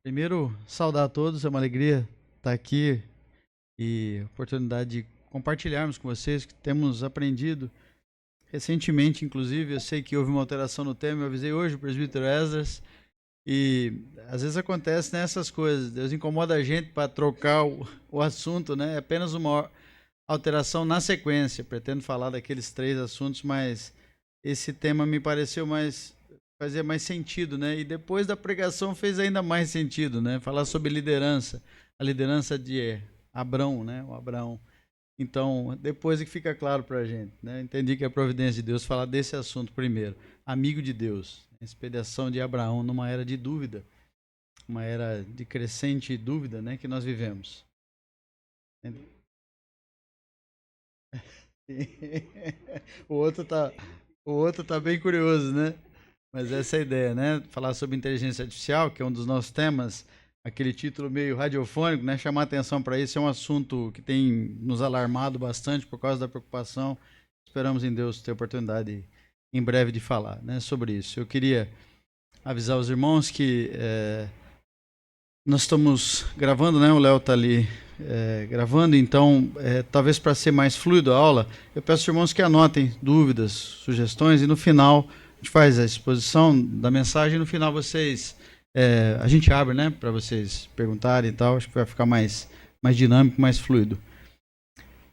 Primeiro, saudar a todos, é uma alegria estar aqui e oportunidade de compartilharmos com vocês que temos aprendido recentemente, inclusive, eu sei que houve uma alteração no tema, eu avisei hoje o presbítero Esdras, e às vezes acontece nessas coisas, Deus incomoda a gente para trocar o assunto, né? É apenas uma alteração na sequência, pretendo falar daqueles 3 assuntos, mas esse tema me pareceu fazia mais sentido, né? E depois da pregação fez ainda mais sentido, né? Falar sobre liderança, a liderança de Abrão, né? O Abraão. Então, depois é que fica claro para a gente, né? Entendi que é a providência de Deus falar desse assunto primeiro. Amigo de Deus, expiação de Abraão numa era de dúvida, uma era de crescente dúvida, né? Que nós vivemos. o outro tá, o outro tá bem curioso, né? Mas essa é a ideia, né? Falar sobre inteligência artificial, que é um dos nossos temas, aquele título meio radiofônico, né? Chamar atenção para isso é um assunto que tem nos alarmado bastante por causa da preocupação. Esperamos em Deus ter oportunidade em breve de falar, né, sobre isso. Eu queria avisar os irmãos que nós estamos gravando, né? O Léo está ali gravando, então talvez para ser mais fluido a aula, eu peço aos irmãos que anotem dúvidas, sugestões e no final a gente faz a exposição da mensagem. No final a gente abre, né? Para vocês perguntarem e tal. Acho que vai ficar mais dinâmico, mais fluido.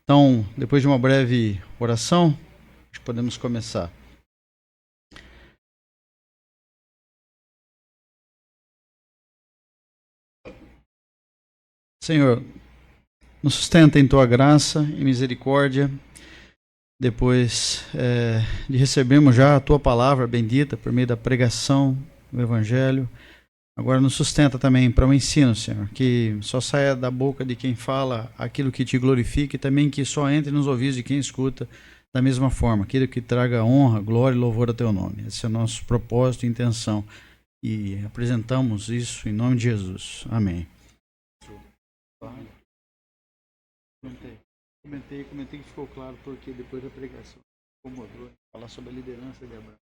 Então, depois de uma breve oração, acho que podemos começar. Senhor, nos sustenta em Tua graça e misericórdia, depois de recebermos já a Tua palavra bendita por meio da pregação do Evangelho. Agora nos sustenta também para o ensino, Senhor, que só saia da boca de quem fala aquilo que Te glorifique e também que só entre nos ouvidos de quem escuta da mesma forma, aquilo que traga honra, glória e louvor a Teu nome. Esse é o nosso propósito e intenção e apresentamos isso em nome de Jesus. Amém. Comentei que ficou claro porque depois da pregação incomodou falar sobre a liderança de Abraão.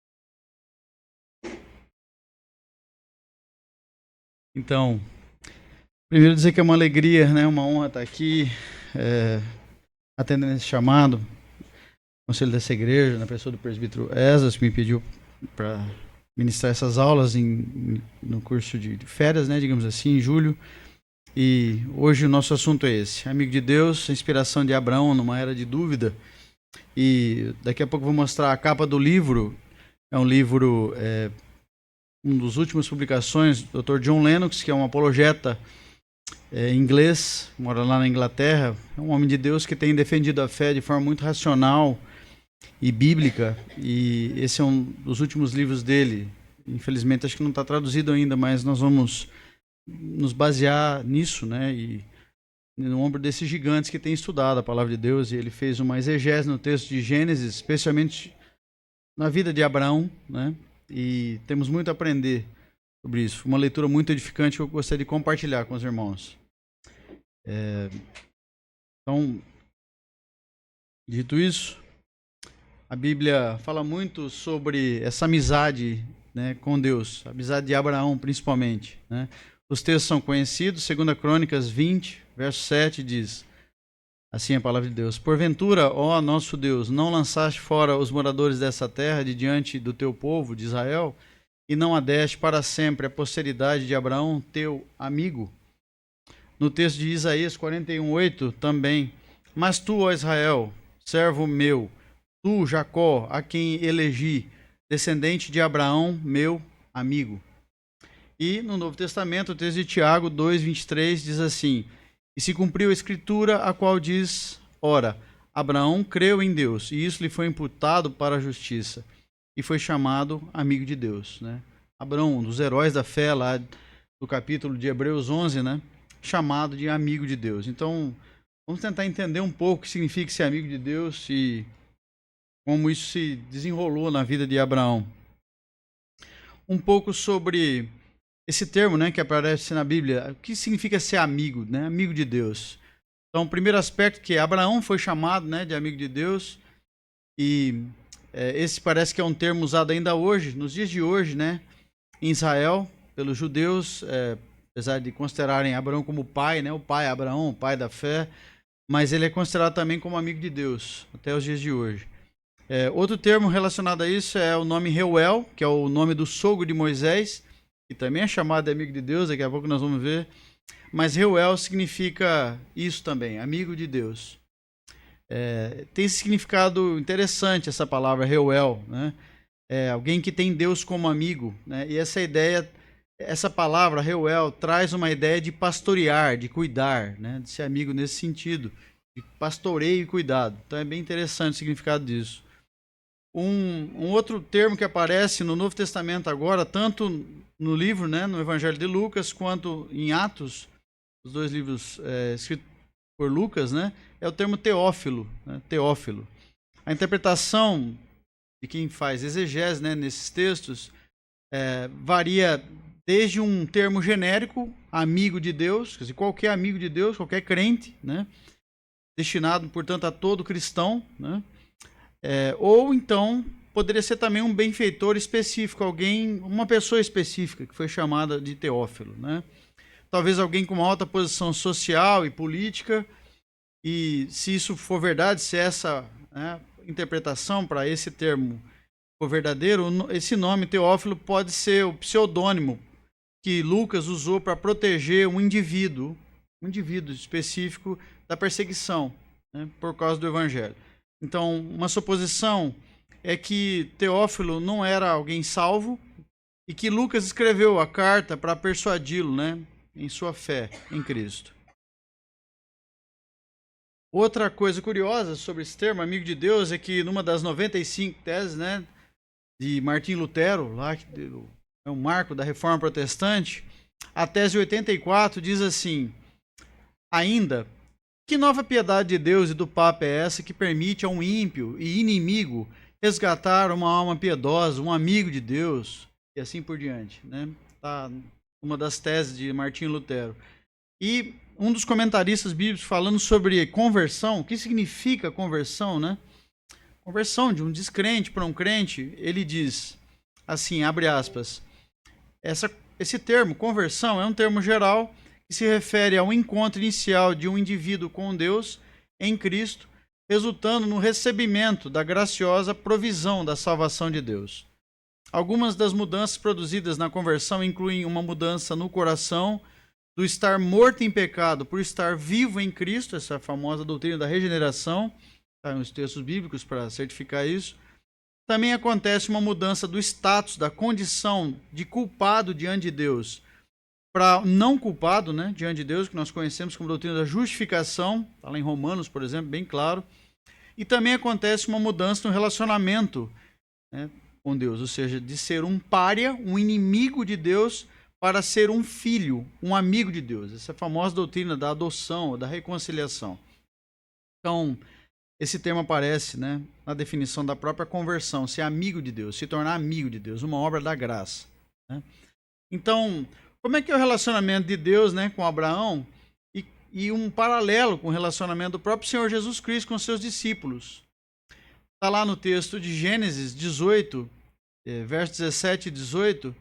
Então, primeiro dizer que é uma alegria, né, uma honra estar aqui, atendendo esse chamado, conselho dessa igreja, na pessoa do presbítero Esdras, que me pediu para ministrar essas aulas no curso de férias, né, digamos assim, em julho. E hoje o nosso assunto é esse, amigo de Deus, a inspiração de Abraão numa era de dúvida. E daqui a pouco vou mostrar a capa do livro. É um livro, um dos últimos publicações do Dr. John Lennox, que é um apologeta inglês, mora lá na Inglaterra. É um homem de Deus que tem defendido a fé de forma muito racional e bíblica. E esse é um dos últimos livros dele. Infelizmente acho que não está traduzido ainda, mas nós vamos nos basear nisso, né? E no ombro desses gigantes que têm estudado a palavra de Deus, e ele fez uma exegese no texto de Gênesis, especialmente na vida de Abraão, né? E temos muito a aprender sobre isso. Foi uma leitura muito edificante que eu gostaria de compartilhar com os irmãos. Então, dito isso, a Bíblia fala muito sobre essa amizade, né, com Deus, a amizade de Abraão principalmente, né? Os textos são conhecidos. 2 Crônicas 20, verso 7 diz assim a palavra de Deus: Porventura, ó nosso Deus, não lançaste fora os moradores dessa terra de diante do teu povo, de Israel, e não adeste para sempre a posteridade de Abraão, teu amigo? No texto de Isaías 41:8 também: Mas tu, ó Israel, servo meu, tu, Jacó, a quem elegi, descendente de Abraão, meu amigo. E no Novo Testamento, o texto de Tiago 2:23 diz assim: E se cumpriu a escritura, a qual diz: Ora, Abraão creu em Deus, e isso lhe foi imputado para a justiça, e foi chamado amigo de Deus, né? Abraão, um dos heróis da fé lá do capítulo de Hebreus 11, né? Chamado de amigo de Deus. Então, vamos tentar entender um pouco o que significa ser amigo de Deus e como isso se desenrolou na vida de Abraão. Um pouco sobre esse termo, né, que aparece na Bíblia. O que significa ser amigo, né? Amigo de Deus. Então, o primeiro aspecto que Abraão foi chamado, né, de amigo de Deus. E esse parece que é um termo usado ainda hoje, nos dias de hoje, né, em Israel, pelos judeus, apesar de considerarem Abraão como pai, né? O pai Abraão, o pai da fé, mas ele é considerado também como amigo de Deus, até os dias de hoje. Outro termo relacionado a isso é o nome Reuel, que é o nome do sogro de Moisés, que também é chamado de amigo de Deus, daqui a pouco nós vamos ver. Mas Reuel significa isso também, amigo de Deus. Tem esse significado interessante, essa palavra Reuel, né? Alguém que tem Deus como amigo, né? E essa palavra Reuel traz uma ideia de pastorear, de cuidar, né? De ser amigo nesse sentido, de pastoreio e cuidado. Então é bem interessante o significado disso. Um outro termo que aparece no Novo Testamento agora, tanto no livro, né, no Evangelho de Lucas, quanto em Atos, os dois livros escritos por Lucas, né, é o termo Teófilo, né, Teófilo. A interpretação de quem faz exegese, né, nesses textos varia desde um termo genérico, amigo de Deus, quer dizer, qualquer amigo de Deus, qualquer crente, né, destinado, portanto, a todo cristão, né, ou então poderia ser também um benfeitor específico, uma pessoa específica que foi chamada de Teófilo, né? Talvez alguém com uma alta posição social e política, e se isso for verdade, se essa, né, interpretação para esse termo for verdadeiro, esse nome Teófilo pode ser o pseudônimo que Lucas usou para proteger um indivíduo específico da perseguição, né, por causa do Evangelho. Então, uma suposição é que Teófilo não era alguém salvo e que Lucas escreveu a carta para persuadi-lo, né, em sua fé em Cristo. Outra coisa curiosa sobre esse termo, amigo de Deus, é que numa das 95 teses, né, de Martim Lutero, lá, que é um marco da Reforma Protestante, a tese 84 diz assim: ainda, que nova piedade de Deus e do Papa é essa que permite a um ímpio e inimigo resgatar uma alma piedosa, um amigo de Deus, e assim por diante, né? Tá uma das teses de Martim Lutero. E um dos comentaristas bíblicos falando sobre conversão, o que significa conversão, né? Conversão de um descrente para um crente, ele diz assim, abre aspas, esse termo, conversão, é um termo geral que se refere ao encontro inicial de um indivíduo com Deus em Cristo, resultando no recebimento da graciosa provisão da salvação de Deus. Algumas das mudanças produzidas na conversão incluem uma mudança no coração, do estar morto em pecado por estar vivo em Cristo, essa famosa doutrina da regeneração, está nos textos bíblicos para certificar isso. Também acontece uma mudança do status, da condição de culpado diante de Deus, para não culpado, né, diante de Deus, que nós conhecemos como doutrina da justificação, está lá em Romanos, por exemplo, bem claro. E também acontece uma mudança no relacionamento, né, com Deus, ou seja, de ser um pária, um inimigo de Deus, para ser um filho, um amigo de Deus. Essa famosa doutrina da adoção, da reconciliação. Então, esse termo aparece, né, na definição da própria conversão, ser amigo de Deus, se tornar amigo de Deus, uma obra da graça, né? Então, como é que é o relacionamento de Deus, né, com Abraão e um paralelo com o relacionamento do próprio Senhor Jesus Cristo com seus discípulos? Está lá no texto de Gênesis 18, versos 17 e 18,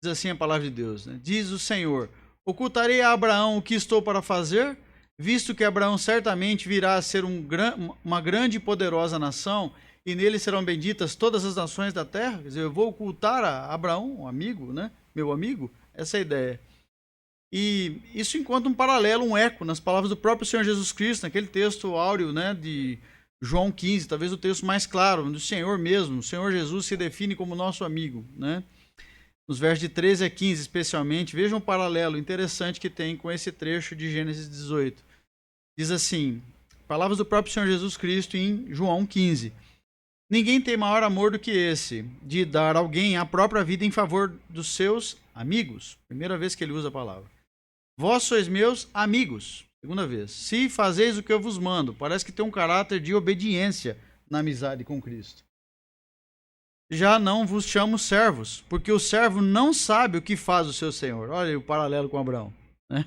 diz assim a palavra de Deus, né? Diz o Senhor: ocultarei a Abraão o que estou para fazer, visto que Abraão certamente virá a ser uma grande e poderosa nação, e nele serão benditas todas as nações da terra. Quer dizer, eu vou ocultar a Abraão, um amigo, né? Meu amigo, essa é a ideia. E isso encontra um paralelo, um eco nas palavras do próprio Senhor Jesus Cristo, naquele texto áureo, né, de João 15, talvez o texto mais claro, onde o Senhor mesmo, o Senhor Jesus se define como nosso amigo, né? Nos versos de 13 a 15, especialmente, vejam um paralelo interessante que tem com esse trecho de Gênesis 18. Diz assim, palavras do próprio Senhor Jesus Cristo em João 15. Ninguém tem maior amor do que esse, de dar a alguém a própria vida em favor dos seus amigos. Primeira vez que ele usa a palavra. Vós sois meus amigos. Segunda vez. Se fazeis o que eu vos mando. Parece que tem um caráter de obediência na amizade com Cristo. Já não vos chamo servos, porque o servo não sabe o que faz o seu senhor. Olha aí o paralelo com Abraão, né?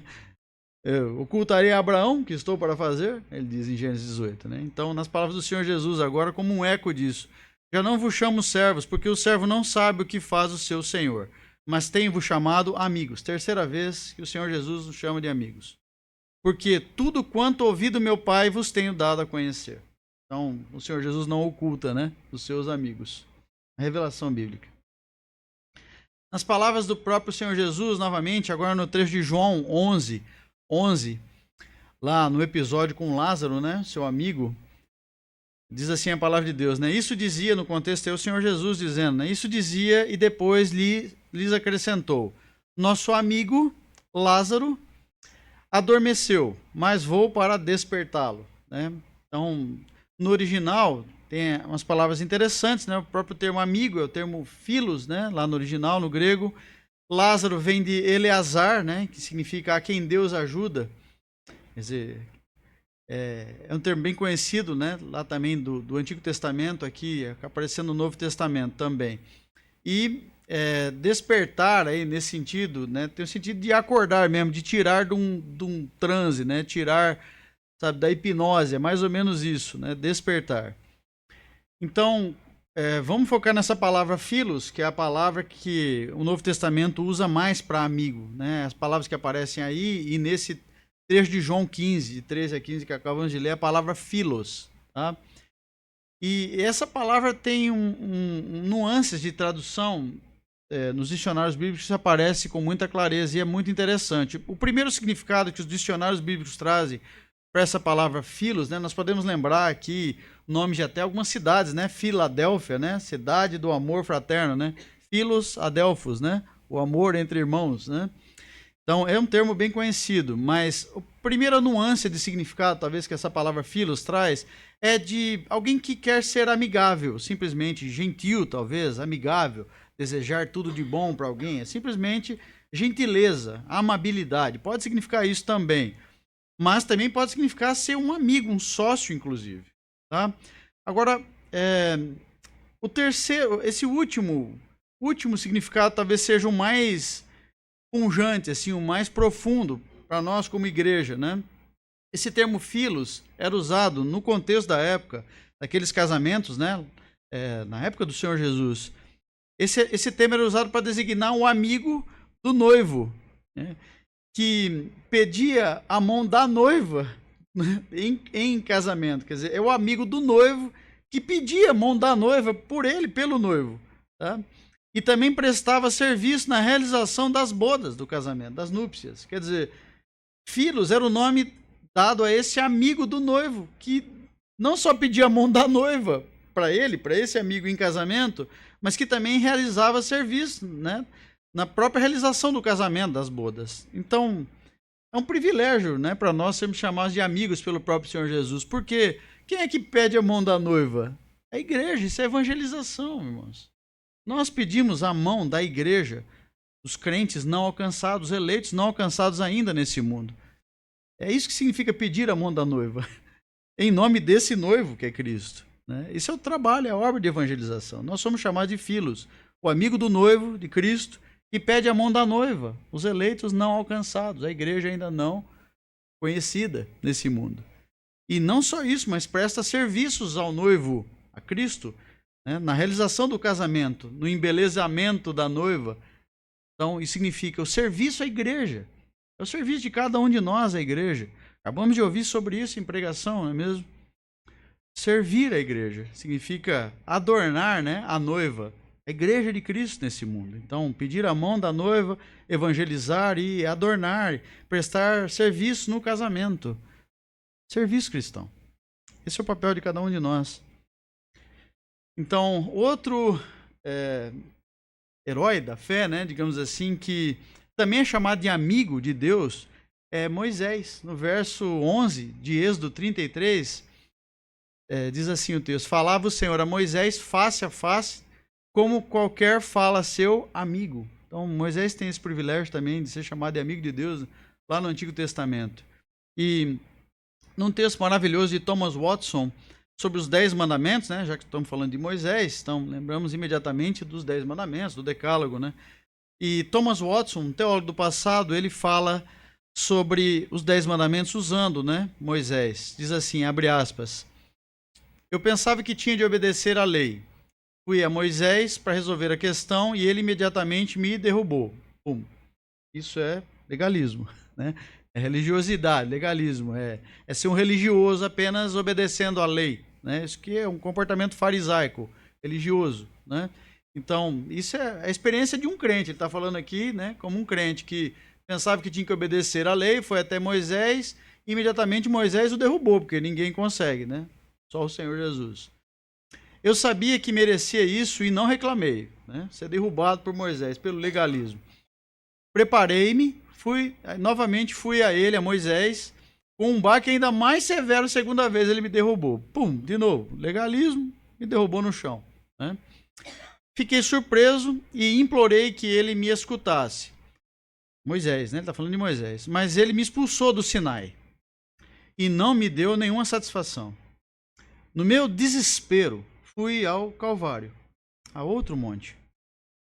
Eu ocultarei a Abraão, que estou para fazer, ele diz em Gênesis 18, né? Então, nas palavras do Senhor Jesus, agora como um eco disso, já não vos chamo servos, porque o servo não sabe o que faz o seu senhor. mas tenho-vos chamado amigos. Terceira vez que o Senhor Jesus nos chama de amigos. Porque tudo quanto ouvi do meu Pai vos tenho dado a conhecer. Então, o Senhor Jesus não oculta, né, dos seus amigos. A revelação bíblica. Nas palavras do próprio Senhor Jesus, novamente, agora no trecho de João 11, lá no episódio com Lázaro, né, seu amigo, diz assim a palavra de Deus, né? Isso dizia, no contexto é o Senhor Jesus dizendo, né? Isso dizia e depois lhes acrescentou: nosso amigo Lázaro adormeceu, mas vou para despertá-lo, né? Então, no original tem umas palavras interessantes, né? O próprio termo amigo é o termo philos, né? Lá no original, no grego. Lázaro vem de Eleazar, né? Que significa a quem Deus ajuda. Quer dizer, é um termo bem conhecido, né? Lá também do Antigo Testamento, aqui aparecendo no Novo Testamento também. E despertar aí nesse sentido, né? Tem o sentido de acordar mesmo, de tirar de um transe, né? Tirar, sabe, da hipnose, é mais ou menos isso, né? Despertar. Então, vamos focar nessa palavra philos, que é a palavra que o Novo Testamento usa mais para amigo, né? As palavras que aparecem aí e nesse trecho de João 15, de 13 a 15 que acabamos de ler, a palavra philos, tá? E essa palavra tem nuances de tradução nos dicionários bíblicos que aparece com muita clareza e é muito interessante. O primeiro significado que os dicionários bíblicos trazem para essa palavra philos, né, nós podemos lembrar aqui nomes de até algumas cidades, né? Filadélfia, né? Cidade do amor fraterno, né? Philos Adelphos, né? O amor entre irmãos, né? Então, é um termo bem conhecido, mas a primeira nuance de significado, talvez, que essa palavra philos traz, é de alguém que quer ser amigável, simplesmente gentil, talvez, amigável, desejar tudo de bom para alguém, é simplesmente gentileza, amabilidade. Pode significar isso também, mas também pode significar ser um amigo, um sócio, inclusive. Tá? Agora, o terceiro, esse último significado talvez seja o mais pungente, assim, o mais profundo para nós como igreja, né? Esse termo philos era usado no contexto da época, daqueles casamentos, né? Na época do Senhor Jesus. Esse termo era usado para designar um amigo do noivo, né? Que pedia a mão da noiva, né? em casamento. Quer dizer, é o amigo do noivo que pedia a mão da noiva por ele, pelo noivo, tá? E também prestava serviço na realização das bodas do casamento, das núpcias. Quer dizer, philos era o nome dado a esse amigo do noivo, que não só pedia a mão da noiva para ele, para esse amigo em casamento, mas que também realizava serviço, né, na própria realização do casamento, das bodas. Então, é um privilégio, né, para nós sermos chamados de amigos pelo próprio Senhor Jesus. Porque quem é que pede a mão da noiva? A igreja. Isso é evangelização, irmãos. Nós pedimos a mão da igreja, dos crentes não alcançados, eleitos não alcançados ainda nesse mundo. É isso que significa pedir a mão da noiva, em nome desse noivo que é Cristo, né? Esse é o trabalho, é a obra de evangelização. Nós somos chamados de filhos, o amigo do noivo, de Cristo, que pede a mão da noiva, os eleitos não alcançados, a igreja ainda não conhecida nesse mundo. E não só isso, mas presta serviços ao noivo, a Cristo, né, na realização do casamento, no embelezamento da noiva. Então, isso significa o serviço à igreja. É o serviço de cada um de nós à igreja. Acabamos de ouvir sobre isso em pregação, não é mesmo? Servir a igreja significa adornar, né, a noiva, a igreja de Cristo nesse mundo. Então, pedir a mão da noiva, evangelizar e adornar, prestar serviço no casamento. Serviço cristão. Esse é o papel de cada um de nós. Então, outro herói da fé, né, digamos assim, que também é chamado de amigo de Deus, é Moisés. No verso 11 de Êxodo 33, diz assim o texto: falava o Senhor a Moisés face a face, como qualquer fala seu amigo. Então, Moisés tem esse privilégio também de ser chamado de amigo de Deus lá no Antigo Testamento. E num texto maravilhoso de Thomas Watson, sobre os 10 mandamentos, né? Já que estamos falando de Moisés, então lembramos imediatamente dos 10 mandamentos, do Decálogo, né? E Thomas Watson, um teólogo do passado, ele fala sobre os 10 mandamentos usando, né, Moisés. Diz assim, abre aspas: eu pensava que tinha de obedecer à lei, fui a Moisés para resolver a questão e ele imediatamente me derrubou. Pum. Isso é legalismo, né? É religiosidade, legalismo. É ser um religioso apenas obedecendo à lei, né? Isso que é um comportamento farisaico, religioso, né? Então, isso é a experiência de um crente. Ele está falando aqui, né, como um crente que pensava que tinha que obedecer à lei, foi até Moisés, e imediatamente Moisés o derrubou, porque ninguém consegue, né? Só o Senhor Jesus. Eu sabia que merecia isso e não reclamei, né? Ser derrubado por Moisés, pelo legalismo. Preparei-me, novamente fui a ele, a Moisés, com um baque ainda mais severo. Segunda vez ele me derrubou. Pum, de novo, legalismo, me derrubou no chão, né? Fiquei surpreso e implorei que ele me escutasse. Moisés, né? Ele está falando de Moisés. Mas ele me expulsou do Sinai e não me deu nenhuma satisfação. No meu desespero, fui ao Calvário, a outro monte.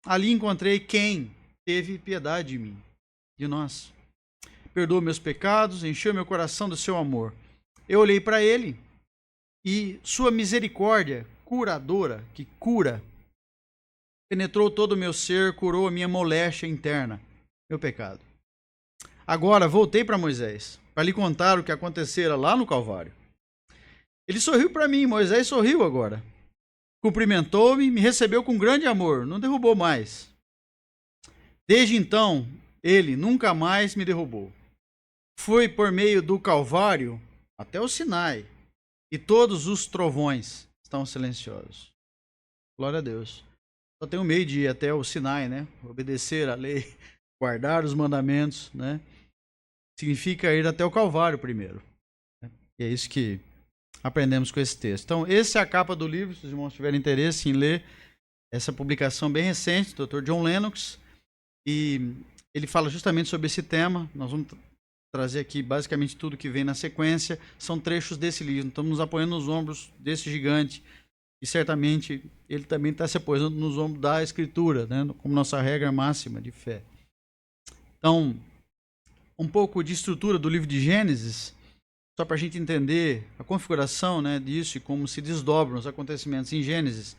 Ali encontrei quem teve piedade de mim, de nós. Perdoou meus pecados, encheu meu coração do seu amor. Eu olhei para ele e sua misericórdia curadora, que cura, penetrou todo o meu ser, curou a minha moléstia interna, meu pecado. Agora voltei para Moisés, para lhe contar o que acontecera lá no Calvário. Ele sorriu para mim, Moisés sorriu agora. Cumprimentou-me, me recebeu com grande amor, não derrubou mais. Desde então, ele nunca mais me derrubou. Foi por meio do Calvário até o Sinai, e todos os trovões estão silenciosos. Glória a Deus. Só tem um meio de ir até o Sinai, né? Obedecer a lei, guardar os mandamentos, né? Significa ir até o Calvário primeiro. Né? E é isso que aprendemos com esse texto. Então, essa é a capa do livro, se os irmãos tiverem interesse em ler essa publicação bem recente do Dr. John Lennox, e ele fala justamente sobre esse tema. Nós vamos trazer aqui basicamente tudo que vem na sequência, são trechos desse livro. Estamos nos apoiando nos ombros desse gigante, e certamente ele também está se apoiando nos ombros da Escritura, né, como nossa regra máxima de fé. Então, um pouco de estrutura do livro de Gênesis, só para a gente entender a configuração, né, disso e como se desdobram os acontecimentos em Gênesis.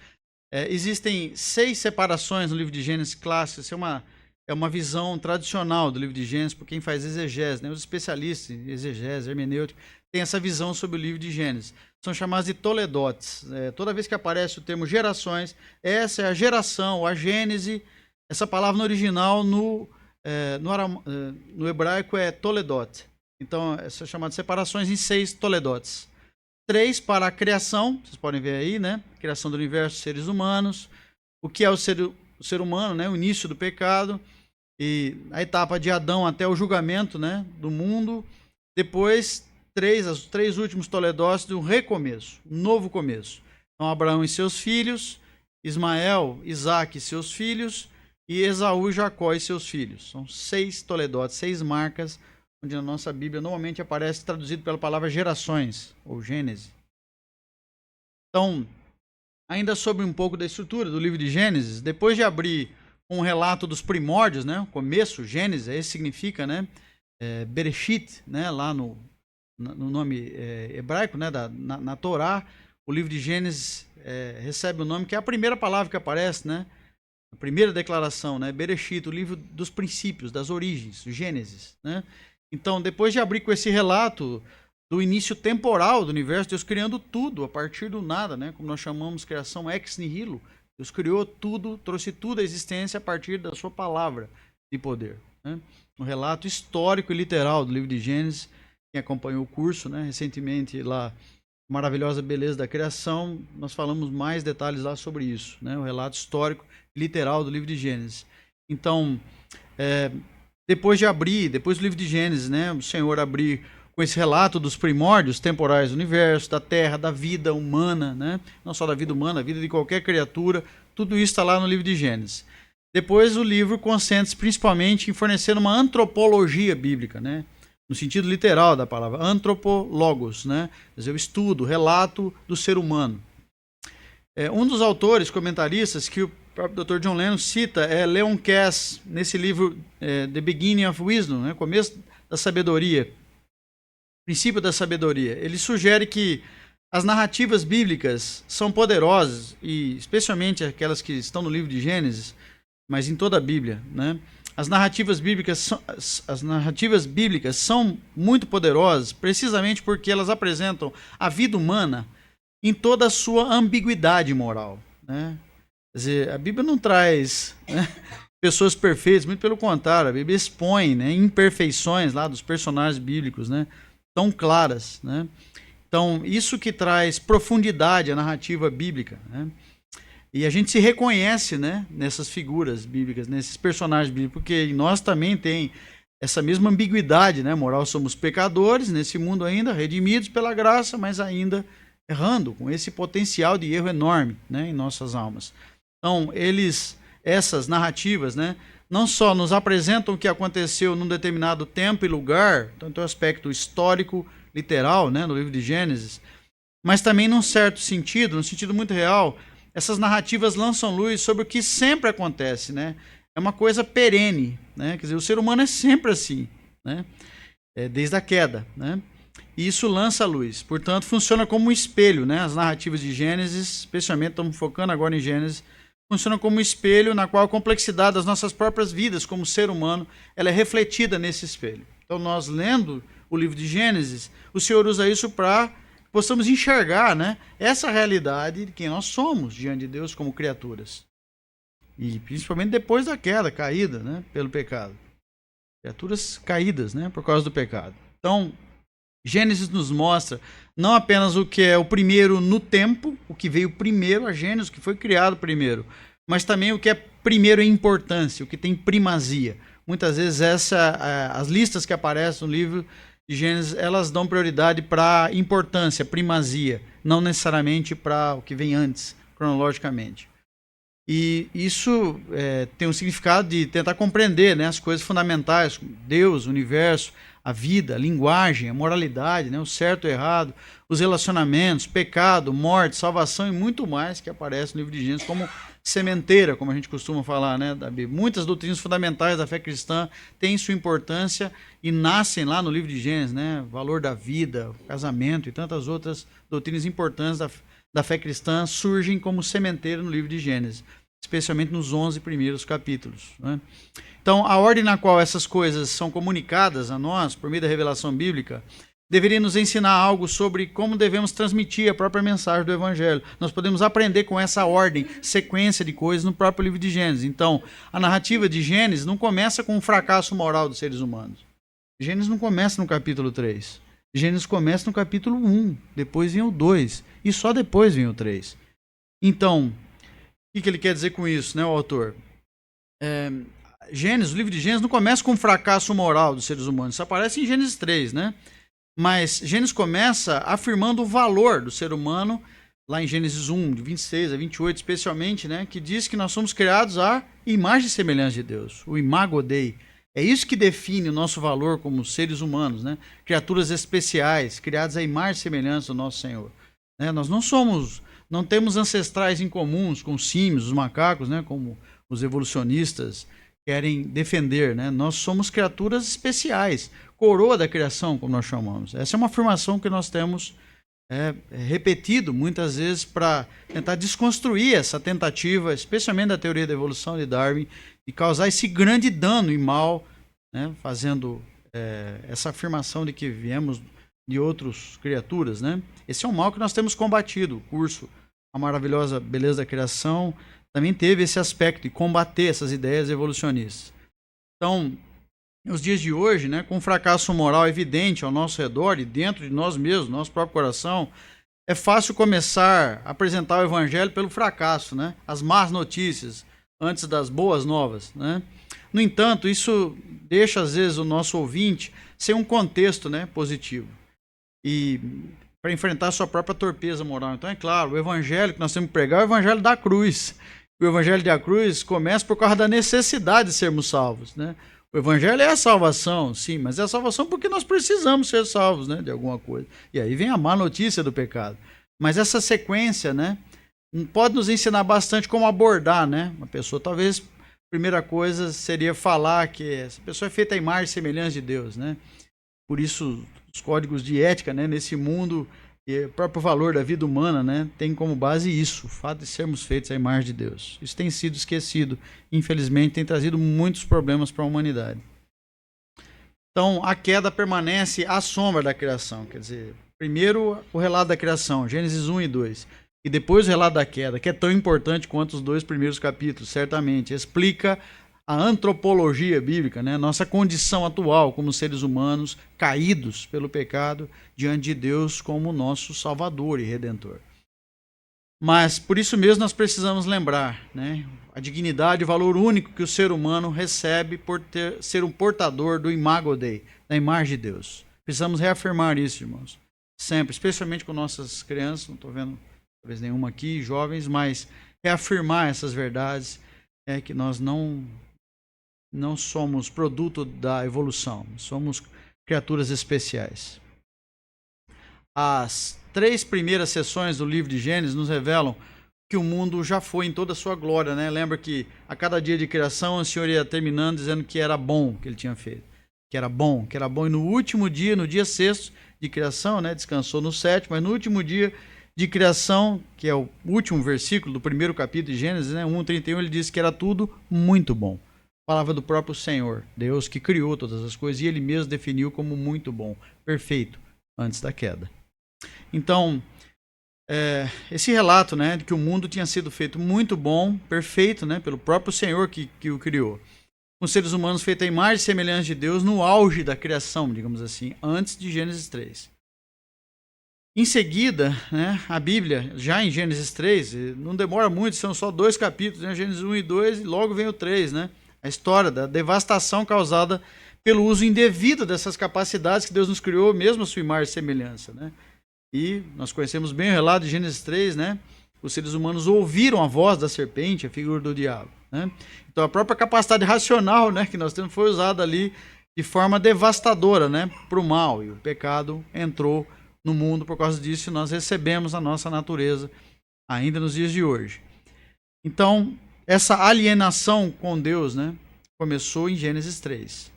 Existem 6 separações no livro de Gênesis clássico. Isso é uma visão tradicional do livro de Gênesis, por quem faz exegese, né? Os especialistas em exegese, hermenêutica, têm essa visão sobre o livro de Gênesis. São chamados de toledotes. Toda vez que aparece o termo gerações, essa é a geração, a Gênese. Essa palavra no original, no hebraico, é toledot. Então, são chamadas separações em 6 toledotes. 3 para a criação, vocês podem ver aí, né? Criação do universo, seres humanos. O que é o ser humano, né? O início do pecado. E a etapa de Adão até o julgamento, né, do mundo. Depois, os 3 últimos toledotes de um recomeço, um novo começo. Então, Abraão e seus filhos, Ismael, Isaac e seus filhos, e Esaú, Jacó e seus filhos. São 6 toledotes, 6 marcas, onde na nossa Bíblia normalmente aparece traduzido pela palavra gerações, ou Gênese. Então, ainda sobre um pouco da estrutura do livro de Gênesis, depois de abrir um relato dos primórdios, né, o começo, Gênesis, isso significa, né, Bereshit, né, lá no nome hebraico, né, na Torá, o livro de Gênesis recebe o nome que é a primeira palavra que aparece, né, a primeira declaração, né, Bereshit, o livro dos princípios, das origens, Gênesis, né. Então, depois de abrir com esse relato do início temporal do universo, Deus criando tudo a partir do nada, né, como nós chamamos criação ex nihilo. Deus criou tudo, trouxe tudo à existência a partir da sua palavra de poder. Né? Um relato histórico e literal do livro de Gênesis. Quem acompanhou o curso, né, recentemente lá, Maravilhosa Beleza da Criação, nós falamos mais detalhes lá sobre isso. Né? O relato histórico e literal do livro de Gênesis. Então, depois do livro de Gênesis, né, o Senhor abrir com esse relato dos primórdios temporais do universo, da terra, da vida humana, né? Não só da vida humana, a vida de qualquer criatura, tudo isso está lá no livro de Gênesis. Depois o livro concentra-se principalmente em fornecer uma antropologia bíblica, né? No sentido literal da palavra, antropologos, né? Quer dizer, o estudo, o relato do ser humano. Um dos autores, comentaristas, que o próprio Dr. John Lennox cita é Leon Kass, nesse livro The Beginning of Wisdom, né? Começo da sabedoria. Princípio da sabedoria. Ele sugere que As narrativas bíblicas são poderosas, e especialmente aquelas que estão no livro de Gênesis, mas em toda a Bíblia, né? As narrativas bíblicas são muito poderosas, precisamente porque elas apresentam a vida humana em toda a sua ambiguidade moral, né? Quer dizer, a Bíblia não traz, né, pessoas perfeitas, muito pelo contrário, a Bíblia expõe, né, imperfeições lá dos personagens bíblicos, né, tão claras, né? Então, isso que traz profundidade à narrativa bíblica, né? E a gente se reconhece, né, nessas figuras bíblicas, nesses personagens bíblicos, porque em nós também tem essa mesma ambiguidade, né, moral. Somos pecadores nesse mundo ainda, redimidos pela graça, mas ainda errando, com esse potencial de erro enorme, né, em nossas almas. Então, essas narrativas, né, não só nos apresentam o que aconteceu num determinado tempo e lugar, tanto o aspecto histórico, literal, né, no livro de Gênesis, mas também num certo sentido, num sentido muito real, essas narrativas lançam luz sobre o que sempre acontece, né? É uma coisa perene, né? Quer dizer, o ser humano é sempre assim, né? Desde a queda, né? E isso lança luz. Portanto, funciona como um espelho, né? As narrativas de Gênesis, especialmente, estamos focando agora em Gênesis, funcionam como um espelho na qual a complexidade das nossas próprias vidas como ser humano, ela é refletida nesse espelho. Então, nós lendo o livro de Gênesis, o Senhor usa isso para possamos enxergar, né, essa realidade de quem nós somos diante de Deus como criaturas. E principalmente depois da queda, caída, né, pelo pecado. Criaturas caídas, né, por causa do pecado. Então, Gênesis nos mostra não apenas o que é o primeiro no tempo, o que veio primeiro, a Gênesis, o que foi criado primeiro, mas também o que é primeiro em importância, o que tem primazia. Muitas vezes as listas que aparecem no livro de Gênesis, elas dão prioridade para importância, primazia, não necessariamente para o que vem antes, cronologicamente. E isso tem um significado de tentar compreender, né, as coisas fundamentais, Deus, o universo, a vida, a linguagem, a moralidade, né, o certo e o errado, os relacionamentos, pecado, morte, salvação e muito mais que aparece no livro de Gênesis como sementeira, como a gente costuma falar, né, da Bíblia. Muitas doutrinas fundamentais da fé cristã têm sua importância e nascem lá no livro de Gênesis, né, valor da vida, casamento e tantas outras doutrinas importantes da fé cristã surgem como sementeira no livro de Gênesis, especialmente nos 11 primeiros capítulos, né? Então, a ordem na qual essas coisas são comunicadas a nós, por meio da revelação bíblica, deveria nos ensinar algo sobre como devemos transmitir a própria mensagem do Evangelho. Nós podemos aprender com essa ordem, sequência de coisas no próprio livro de Gênesis. Então, a narrativa de Gênesis não começa com o fracasso moral dos seres humanos. Gênesis não começa no capítulo 3. Gênesis começa no capítulo 1, depois vem o 2, e só depois vem o 3. Então, o que ele quer dizer com isso, né, o autor? Gênesis, o livro de Gênesis não começa com o fracasso moral dos seres humanos, isso aparece em Gênesis 3, né? Mas Gênesis começa afirmando o valor do ser humano, lá em Gênesis 1, de 26 a 28 especialmente, né, que diz que nós somos criados à imagem e semelhança de Deus, o imago Dei. É isso que define o nosso valor como seres humanos, né? Criaturas especiais, criadas à imagem e semelhança do nosso Senhor. Né? Nós não temos ancestrais em comuns com os símios, os macacos, né, como os evolucionistas querem defender, né? Nós somos criaturas especiais, coroa da criação, como nós chamamos. Essa é uma afirmação que nós temos repetido muitas vezes para tentar desconstruir essa tentativa, especialmente da teoria da evolução de Darwin, de causar esse grande dano e mal, né? Fazendo essa afirmação de que viemos de outras criaturas, né? Esse é um mal que nós temos combatido. O curso A Maravilhosa Beleza da Criação também teve esse aspecto de combater essas ideias evolucionistas. Então, nos dias de hoje, né, com um fracasso moral evidente ao nosso redor e dentro de nós mesmos, nosso próprio coração, é fácil começar a apresentar o evangelho pelo fracasso, né? As más notícias antes das boas novas, né? No entanto, isso deixa às vezes o nosso ouvinte sem um contexto, né, positivo e para enfrentar a sua própria torpeza moral. Então, é claro, o evangelho que nós temos que pregar é o evangelho da cruz. O evangelho da cruz começa por causa da necessidade de sermos salvos, né? O evangelho é a salvação, sim, mas é a salvação porque nós precisamos ser salvos, né, de alguma coisa. E aí vem a má notícia do pecado. Mas essa sequência, né, pode nos ensinar bastante como abordar, né? Uma pessoa, talvez, a primeira coisa seria falar que essa pessoa é feita à imagem e semelhança de Deus, né? Por isso, os códigos de ética, né, nesse mundo E o próprio valor da vida humana, né, tem como base isso, o fato de sermos feitos à imagem de Deus. Isso tem sido esquecido, infelizmente tem trazido muitos problemas para a humanidade. Então, a queda permanece à sombra da criação, quer dizer, primeiro o relato da criação, Gênesis 1 e 2, e depois o relato da queda, que é tão importante quanto os 2 primeiros capítulos, certamente, explica a antropologia bíblica, né? Nossa condição atual como seres humanos caídos pelo pecado diante de Deus como nosso Salvador e Redentor. Mas por isso mesmo nós precisamos lembrar, né, a dignidade e valor único que o ser humano recebe por ser um portador do imago Dei, da imagem de Deus. Precisamos reafirmar isso, irmãos, sempre, especialmente com nossas crianças, não estou vendo talvez nenhuma aqui, jovens, mas reafirmar essas verdades, é que nós não somos produto da evolução, somos criaturas especiais. As 3 primeiras sessões do livro de Gênesis nos revelam que o mundo já foi em toda a sua glória, né? Lembra que a cada dia de criação o Senhor ia terminando dizendo que era bom que ele tinha feito, que era bom, e no último dia, no dia 6º de criação, né? Descansou no 7º, mas no último dia de criação, que é o último versículo do primeiro capítulo de Gênesis, né? 1:31, ele diz que era tudo muito bom. Palavra do próprio Senhor, Deus que criou todas as coisas e ele mesmo definiu como muito bom, perfeito, antes da queda. Então, esse relato, né, de que o mundo tinha sido feito muito bom, perfeito, né, pelo próprio Senhor que o criou, com seres humanos feitos à imagem e semelhança de Deus no auge da criação, digamos assim, antes de Gênesis 3. Em seguida, né, a Bíblia, já em Gênesis 3, não demora muito, são só 2 capítulos, né, Gênesis 1 e 2, e logo vem o 3, né? A história da devastação causada pelo uso indevido dessas capacidades que Deus nos criou, mesmo a sua imagem e semelhança, né? E nós conhecemos bem o relato de Gênesis 3, né? Os seres humanos ouviram a voz da serpente, a figura do diabo, né? Então a própria capacidade racional, né, que nós temos foi usada ali de forma devastadora, né, para o mal, e o pecado entrou no mundo por causa disso e nós recebemos a nossa natureza ainda nos dias de hoje. Então, essa alienação com Deus, né, começou em Gênesis 3.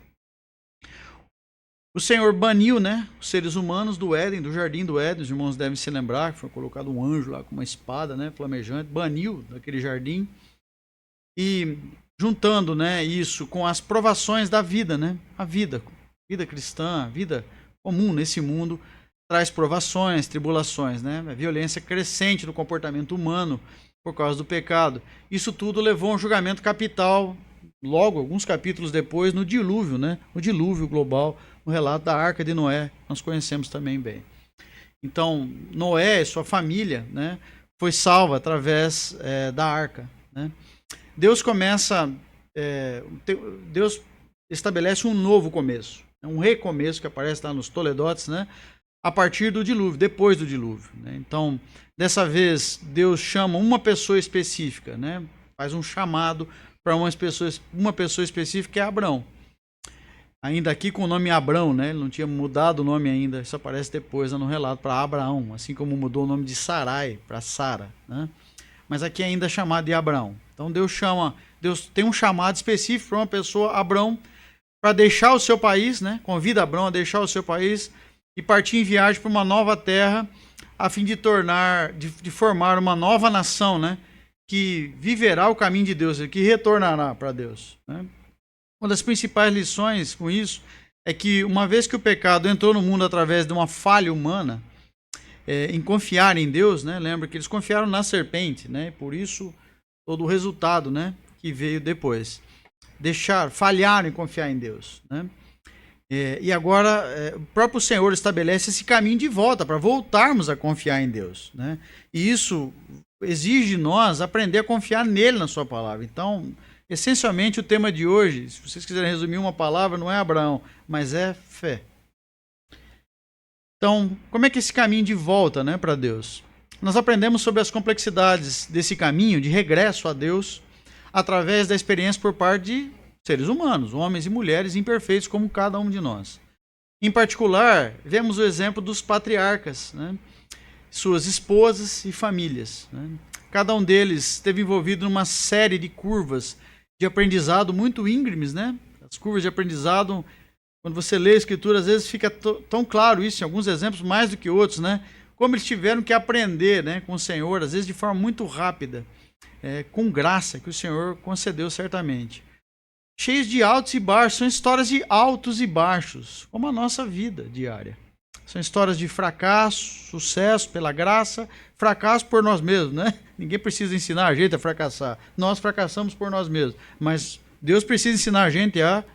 O Senhor baniu, né, os seres humanos do Éden, do jardim do Éden. Os irmãos devem se lembrar que foi colocado um anjo lá com uma espada, né, flamejante, baniu daquele jardim. E juntando, né, isso com as provações da vida, né, a vida cristã, a vida comum nesse mundo, traz provações, tribulações, né, a violência crescente do comportamento humano por causa do pecado. Isso tudo levou a um julgamento capital, logo, alguns capítulos depois, no dilúvio, né? O dilúvio global, no relato da Arca de Noé, nós conhecemos também bem. Então, Noé e sua família, né, foi salva através da Arca, né? Deus Deus estabelece um novo começo, um recomeço que aparece lá nos Toledotes, né? A partir do dilúvio, depois do dilúvio, né? Então, dessa vez, Deus chama uma pessoa específica, né? Faz um chamado para uma pessoa específica, que é Abrão. Ainda aqui com o nome Abrão, né? Ele não tinha mudado o nome ainda, isso aparece depois no relato para Abraão, assim como mudou o nome de Sarai para Sara, né? Mas aqui ainda é chamado de Abrão. Então Deus tem um chamado específico para uma pessoa, Abrão, para deixar o seu país, né? Convida Abrão a deixar o seu país e partir em viagem para uma nova terra, a fim de formar uma nova nação, né, que viverá o caminho de Deus, que retornará para Deus, né? Uma das principais lições com isso é que, uma vez que o pecado entrou no mundo através de uma falha humana, em confiar em Deus, né, lembra que eles confiaram na serpente, né, por isso todo o resultado, né, que veio depois. Falharam em confiar em Deus, né? E agora o próprio Senhor estabelece esse caminho de volta, para voltarmos a confiar em Deus, né? E isso exige de nós aprender a confiar nele, na sua palavra. Então, essencialmente, o tema de hoje, se vocês quiserem resumir uma palavra, não é Abraão, mas é fé. Então, como é que é esse caminho de volta, né, para Deus? Nós aprendemos sobre as complexidades desse caminho de regresso a Deus através da experiência por parte de seres humanos, homens e mulheres imperfeitos como cada um de nós. Em particular, vemos o exemplo dos patriarcas, né? Suas esposas e famílias, né? Cada um deles esteve envolvido numa série de curvas de aprendizado muito íngremes, né? As curvas de aprendizado, quando você lê a Escritura, às vezes fica tão claro isso, em alguns exemplos mais do que outros, né? como eles tiveram que aprender, né, com o Senhor, às vezes de forma muito rápida, com graça que o Senhor concedeu certamente. Cheios de altos e baixos, são histórias de altos e baixos, como a nossa vida diária. São histórias de fracasso, sucesso pela graça, fracasso por nós mesmos, né? Ninguém precisa ensinar a gente a fracassar. Nós fracassamos por nós mesmos, mas Deus precisa ensinar a gente a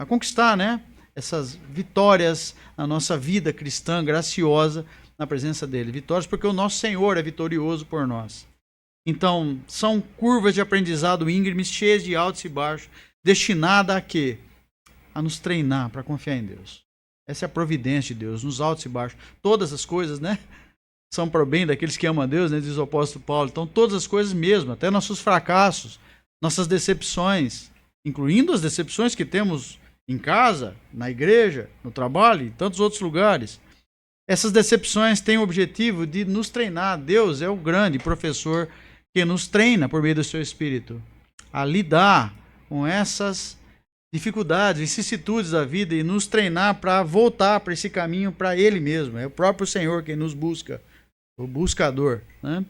conquistar, né? Essas vitórias na nossa vida cristã, graciosa, na presença dele. Vitórias porque o nosso Senhor é vitorioso por nós. Então, são curvas de aprendizado íngremes, cheias de altos e baixos, destinada a quê? A nos treinar para confiar em Deus. Essa é a providência de Deus, nos altos e baixos. Todas as coisas, né? São para o bem daqueles que amam a Deus, né? Diz o apóstolo Paulo. Então, todas as coisas mesmo, até nossos fracassos, nossas decepções, incluindo as decepções que temos em casa, na igreja, no trabalho e em tantos outros lugares. Essas decepções têm o objetivo de nos treinar. Deus é o grande professor que nos treina por meio do seu Espírito a lidar com essas dificuldades, vicissitudes da vida e nos treinar para voltar para esse caminho para Ele mesmo. É o próprio Senhor quem nos busca, o buscador, né?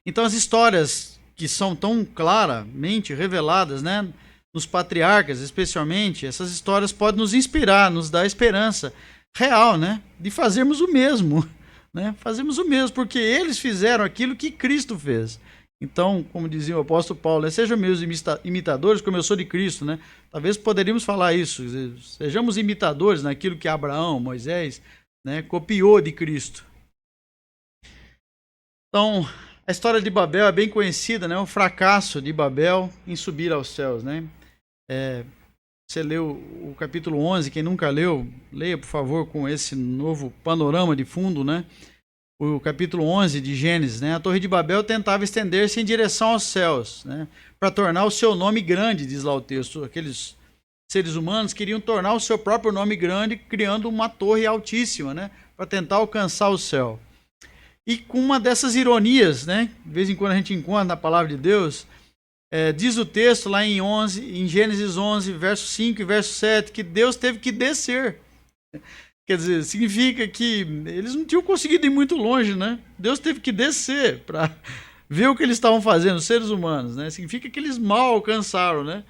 Então as histórias que são tão claramente reveladas, né, nos patriarcas especialmente, essas histórias podem nos inspirar, nos dar esperança real, né, de fazermos o mesmo, né? Fazemos o mesmo, porque eles fizeram aquilo que Cristo fez. Então, como dizia o apóstolo Paulo, sejam meus imitadores como eu sou de Cristo, né? Talvez poderíamos falar isso, sejamos imitadores naquilo que Abraão, Moisés, né, copiou de Cristo. Então, a história de Babel é bem conhecida, né? O fracasso de Babel em subir aos céus, né? Você leu o capítulo 11, quem nunca leu, leia, por favor, com esse novo panorama de fundo, né? O capítulo 11 de Gênesis, né? A Torre de Babel tentava estender-se em direção aos céus, né? Para tornar o seu nome grande, diz lá o texto. Aqueles seres humanos queriam tornar o seu próprio nome grande, criando uma torre altíssima, né? Para tentar alcançar o céu. E com uma dessas ironias, né? De vez em quando a gente encontra na palavra de Deus, diz o texto lá em Gênesis 11, verso 5 e verso 7, que Deus teve que descer. Quer dizer, significa que eles não tinham conseguido ir muito longe, né? Deus teve que descer para ver o que eles estavam fazendo, os seres humanos, né? Significa que eles mal alcançaram, né?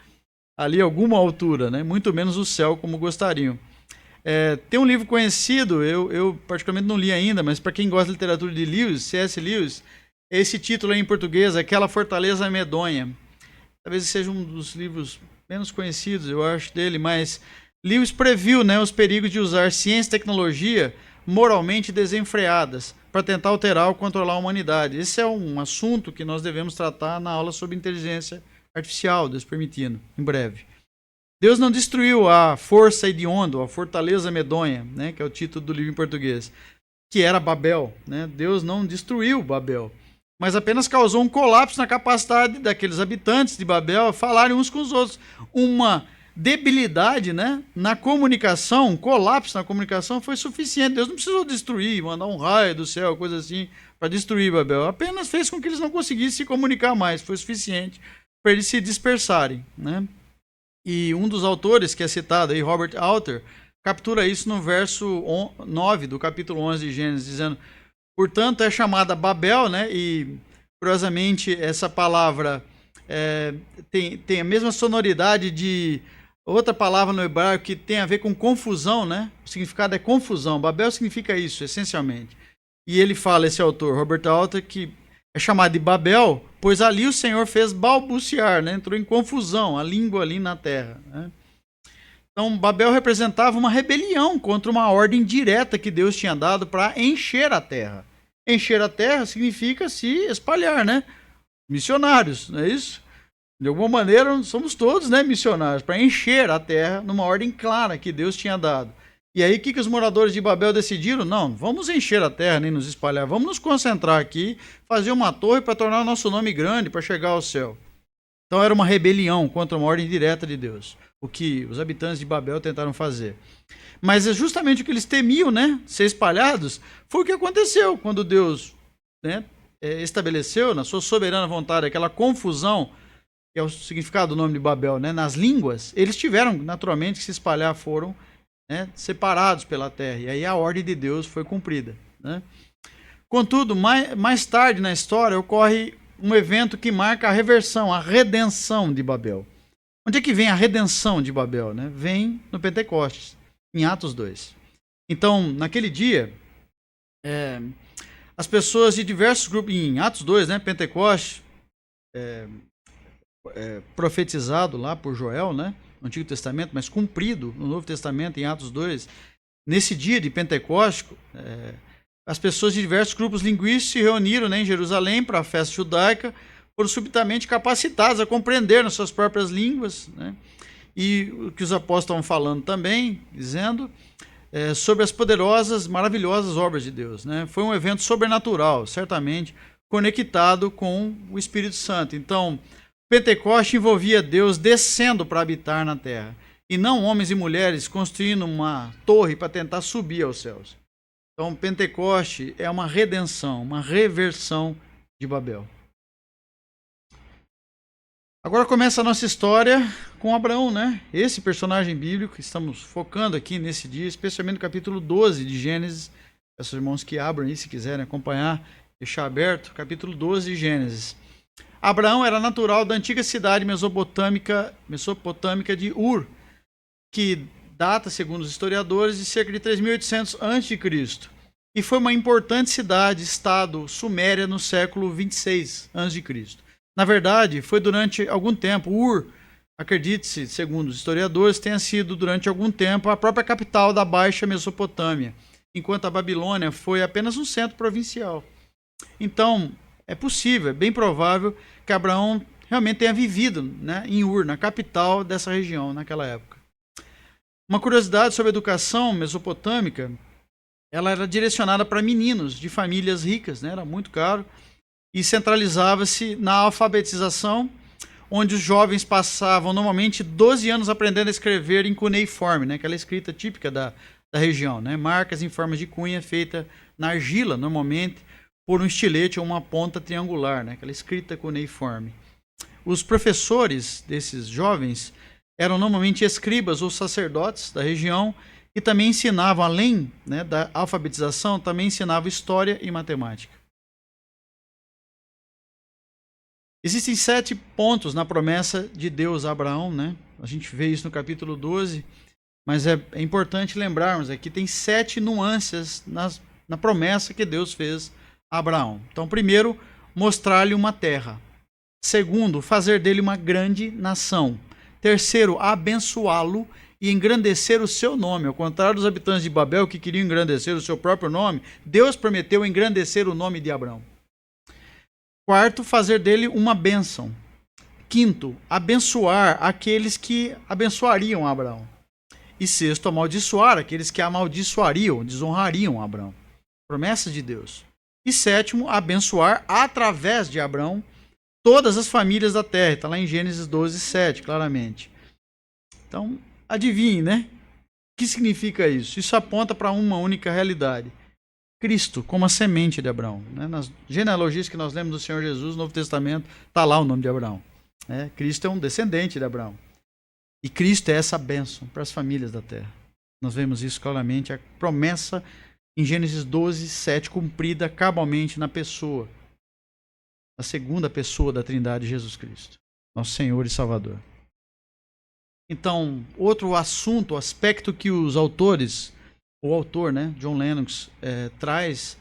Ali alguma altura, né? Muito menos o céu como gostariam. Tem um livro conhecido, eu particularmente não li ainda, mas para quem gosta de literatura de Lewis, C.S. Lewis, esse título aí em português, Aquela Fortaleza Medonha. Talvez seja um dos livros menos conhecidos, eu acho, dele, mas Lewis previu, né, os perigos de usar ciência e tecnologia moralmente desenfreadas para tentar alterar ou controlar a humanidade. Esse é um assunto que nós devemos tratar na aula sobre inteligência artificial, Deus permitindo, em breve. Deus não destruiu a força hedionda, a fortaleza medonha, né, que é o título do livro em português, que era Babel, né? Deus não destruiu Babel, mas apenas causou um colapso na capacidade daqueles habitantes de Babel falarem uns com os outros. Uma debilidade, né, na comunicação, um colapso na comunicação foi suficiente. Deus não precisou destruir, mandar um raio do céu, coisa assim, para destruir Babel. Apenas fez com que eles não conseguissem se comunicar mais. Foi suficiente para eles se dispersarem, né? E um dos autores que é citado aí, Robert Alter, captura isso no verso 9 do capítulo 11 de Gênesis, dizendo: portanto, é chamada Babel, né? E, curiosamente, essa palavra tem a mesma sonoridade de outra palavra no hebraico que tem a ver com confusão, né? O significado é confusão. Babel significa isso, essencialmente. E ele fala, esse autor, Robert Alter, que é chamado de Babel, pois ali o Senhor fez balbuciar, né? Entrou em confusão a língua ali na terra, né? Então, Babel representava uma rebelião contra uma ordem direta que Deus tinha dado para encher a terra. Encher a terra significa se espalhar, né? Missionários, não é isso? De alguma maneira, somos todos, né, missionários, para encher a terra numa ordem clara que Deus tinha dado. E aí, o que os moradores de Babel decidiram? Não, vamos encher a terra, nem nos espalhar, vamos nos concentrar aqui, fazer uma torre para tornar o nosso nome grande, para chegar ao céu. Então, era uma rebelião contra uma ordem direta de Deus, o que os habitantes de Babel tentaram fazer. Mas é justamente o que eles temiam, né, ser espalhados, foi o que aconteceu quando Deus, né, estabeleceu, na sua soberana vontade, aquela confusão, que é o significado do nome de Babel, né, nas línguas. Eles tiveram, naturalmente, que se espalhar, foram, né, separados pela terra. E aí a ordem de Deus foi cumprida, né? Contudo, mais tarde na história ocorre um evento que marca a reversão, a redenção de Babel. Onde é que vem a redenção de Babel, né? Vem no Pentecostes, em Atos 2. Então, naquele dia, as pessoas de diversos grupos, em Atos 2, né, Pentecostes, profetizado lá por Joel, né, no Antigo Testamento, mas cumprido no Novo Testamento, em Atos 2, nesse dia de Pentecostes, as pessoas de diversos grupos linguísticos se reuniram, né, em Jerusalém para a festa judaica, foram subitamente capacitados a compreender nas suas próprias línguas, né, e o que os apóstolos estavam falando também, dizendo sobre as poderosas, maravilhosas obras de Deus, né. Foi um evento sobrenatural, certamente, conectado com o Espírito Santo. Então, Pentecoste envolvia Deus descendo para habitar na terra, e não homens e mulheres construindo uma torre para tentar subir aos céus. Então, Pentecoste é uma redenção, uma reversão de Babel. Agora começa a nossa história com Abraão, né? Esse personagem bíblico que estamos focando aqui nesse dia, especialmente no capítulo 12 de Gênesis. Peço aos irmãos que abram aí, se quiserem acompanhar, deixar aberto, capítulo 12 de Gênesis. Abraão era natural da antiga cidade mesopotâmica de Ur, que data, segundo os historiadores, de cerca de 3.800 a.C. E foi uma importante cidade-estado suméria no século 26 a.C. Na verdade, foi durante algum tempo, Ur, acredite-se, segundo os historiadores, tenha sido durante algum tempo a própria capital da Baixa Mesopotâmia, enquanto a Babilônia foi apenas um centro provincial. Então, é possível, é bem provável que Abraão realmente tenha vivido, né, em Ur, na capital dessa região, naquela época. Uma curiosidade sobre a educação mesopotâmica, ela era direcionada para meninos de famílias ricas, né, era muito caro, e centralizava-se na alfabetização, onde os jovens passavam normalmente 12 anos aprendendo a escrever em cuneiforme, né, aquela escrita típica da região, né, marcas em forma de cunha feita na argila, normalmente, por um estilete ou uma ponta triangular, né, aquela escrita cuneiforme. Os professores desses jovens eram normalmente escribas ou sacerdotes da região e também ensinavam, além, né, da alfabetização, também ensinavam história e matemática. Existem 7 pontos na promessa de Deus a Abraão, né? A gente vê isso no capítulo 12, mas é importante lembrarmos aqui, tem 7 nuances na promessa que Deus fez a Abraão. Então, primeiro, mostrar-lhe uma terra. Segundo, fazer dele uma grande nação. Terceiro, abençoá-lo e engrandecer o seu nome. Ao contrário dos habitantes de Babel que queriam engrandecer o seu próprio nome, Deus prometeu engrandecer o nome de Abraão. Quarto, fazer dele uma bênção. Quinto, abençoar aqueles que abençoariam Abraão. E sexto, amaldiçoar aqueles que amaldiçoariam, desonrariam Abraão. Promessa de Deus. E sétimo, abençoar através de Abraão todas as famílias da terra. Está lá em Gênesis 12, 7, claramente. Então, adivinhe, né? O que significa isso? Isso aponta para uma única realidade. Cristo, como a semente de Abraão. Né? Nas genealogias que nós lemos do Senhor Jesus, no Novo Testamento, está lá o nome de Abraão. Cristo é um descendente de Abraão. E Cristo é essa bênção para as famílias da terra. Nós vemos isso claramente, a promessa em Gênesis 12, 7, cumprida cabalmente na pessoa, a segunda pessoa da Trindade, Jesus Cristo, nosso Senhor e Salvador. Então, outro assunto, aspecto que os autores, o autor, né, John Lennox, traz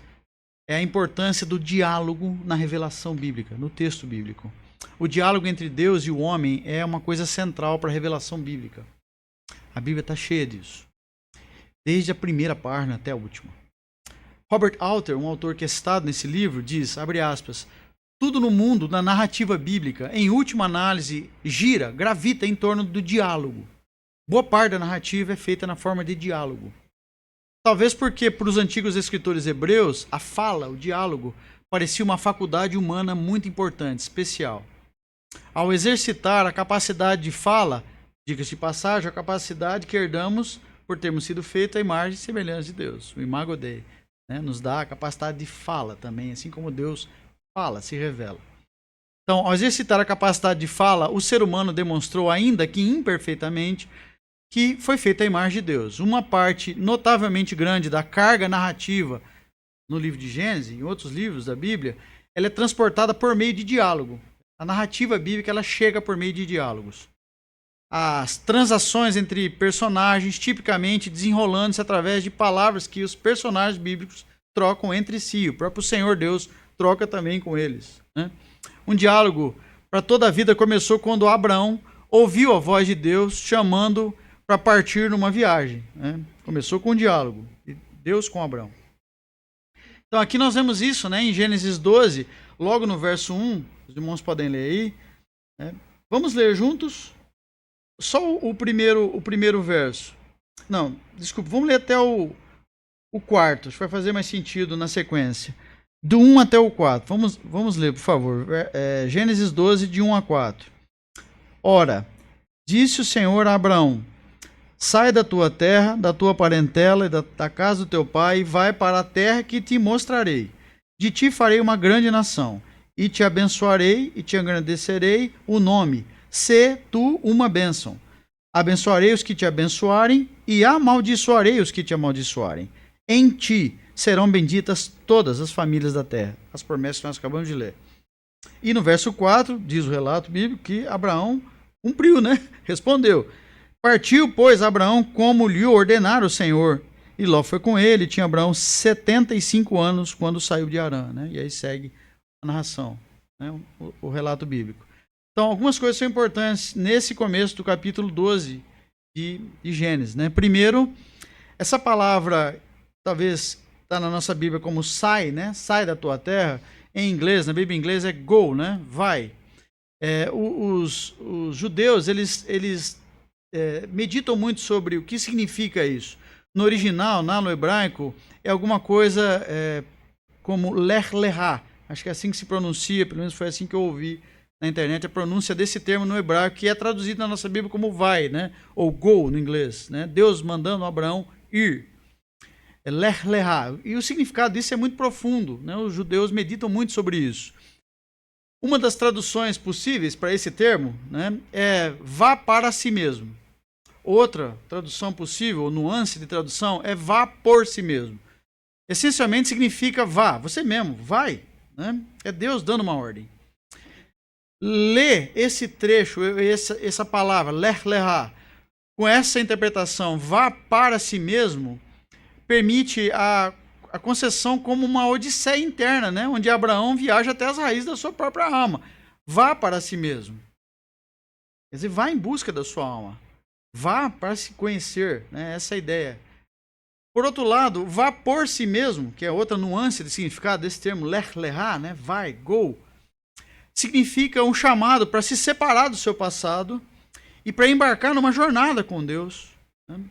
é a importância do diálogo na revelação bíblica, no texto bíblico. O diálogo entre Deus e o homem é uma coisa central para a revelação bíblica. A Bíblia está cheia disso, desde a primeira página até a última. Robert Alter, um autor que é citado nesse livro, diz, abre aspas, tudo no mundo, na narrativa bíblica, em última análise, gravita em torno do diálogo. Boa parte da narrativa é feita na forma de diálogo. Talvez porque, para os antigos escritores hebreus, a fala, o diálogo, parecia uma faculdade humana muito importante, especial. Ao exercitar a capacidade de fala, diga-se de passagem, a capacidade que herdamos por termos sido feitos à imagem e semelhança de Deus, o imago Dei, né? Nos dá a capacidade de fala também, assim como Deus fala, se revela. Então, ao exercitar a capacidade de fala, o ser humano demonstrou, ainda que imperfeitamente, que foi feita à imagem de Deus. Uma parte notavelmente grande da carga narrativa no livro de Gênesis, em outros livros da Bíblia, ela é transportada por meio de diálogo. A narrativa bíblica ela chega por meio de diálogos. As transações entre personagens tipicamente desenrolando-se através de palavras que os personagens bíblicos trocam entre si. O próprio Senhor Deus troca também com eles, né? Um diálogo para toda a vida começou quando Abraão ouviu a voz de Deus chamando para partir numa viagem, né? Começou com um diálogo, Deus com Abraão. Então aqui nós vemos isso, né, em Gênesis 12, logo no verso 1, os irmãos podem ler aí, né? Vamos ler juntos? Só o primeiro verso. Não, desculpa, vamos ler até o quarto, acho que vai fazer mais sentido na sequência. Do 1 até o 4, vamos ler, por favor. Gênesis 12, de 1 a 4. Ora, disse o Senhor a Abraão: sai da tua terra, da tua parentela e da casa do teu pai, e vai para a terra que te mostrarei. De ti farei uma grande nação, e te abençoarei e te engrandecerei o nome. Sê tu uma bênção. Abençoarei os que te abençoarem, e amaldiçoarei os que te amaldiçoarem. Em ti serão benditas todas as famílias da terra. As promessas que nós acabamos de ler. E no verso 4, diz o relato bíblico que Abraão cumpriu, né? Respondeu. Partiu, pois, Abraão como lhe ordenara o Senhor. E Ló foi com ele. Tinha Abraão 75 anos quando saiu de Harã, né? E aí segue a narração, né? O relato bíblico. Então, algumas coisas são importantes nesse começo do capítulo 12 de Gênesis, né? Primeiro, essa palavra, talvez está na nossa Bíblia como sai, né? Sai da tua terra. Em inglês, na Bíblia em inglês é go, né? Vai. Os judeus, eles meditam muito sobre o que significa isso. No original, no hebraico, é alguma coisa como lech lechá. Acho que é assim que se pronuncia, pelo menos foi assim que eu ouvi na internet, a pronúncia desse termo no hebraico, que é traduzido na nossa Bíblia como vai, né? Ou go no inglês, né? Deus mandando Abraão ir. Lech lechá. E o significado disso é muito profundo, né? Os judeus meditam muito sobre isso. Uma das traduções possíveis para esse termo, né, é vá para si mesmo. Outra tradução possível, nuance de tradução, é vá por si mesmo. Essencialmente significa vá, você mesmo, vai, né? É Deus dando uma ordem. Ler esse trecho, essa palavra, lech lechá, com essa interpretação, vá para si mesmo, permite a concessão como uma odisseia interna, né? Onde Abraão viaja até as raízes da sua própria alma. Vá para si mesmo. Quer dizer, vá em busca da sua alma. Vá para se conhecer, né? Essa é a ideia. Por outro lado, vá por si mesmo, que é outra nuance de significado desse termo, lech lechá, né? Vai, go. Significa um chamado para se separar do seu passado e para embarcar numa jornada com Deus, né?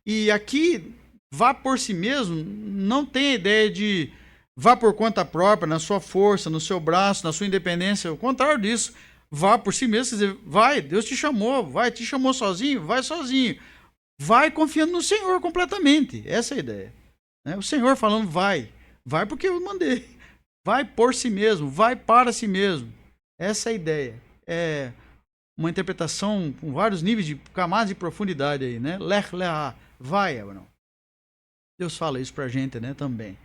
E aqui, vá por si mesmo, não tem a ideia de vá por conta própria, na sua força, no seu braço, na sua independência. Ao contrário disso, vá por si mesmo, quer dizer, vai, Deus te chamou, vai, te chamou sozinho, vai sozinho. Vai confiando no Senhor completamente. Essa é a ideia, né? O Senhor falando vai porque eu mandei. Vai por si mesmo, vai para si mesmo. Essa é a ideia. É uma interpretação com vários níveis de camadas de profundidade aí, né? Lech lechá, vai, Abraão. Deus fala isso pra gente, né, também.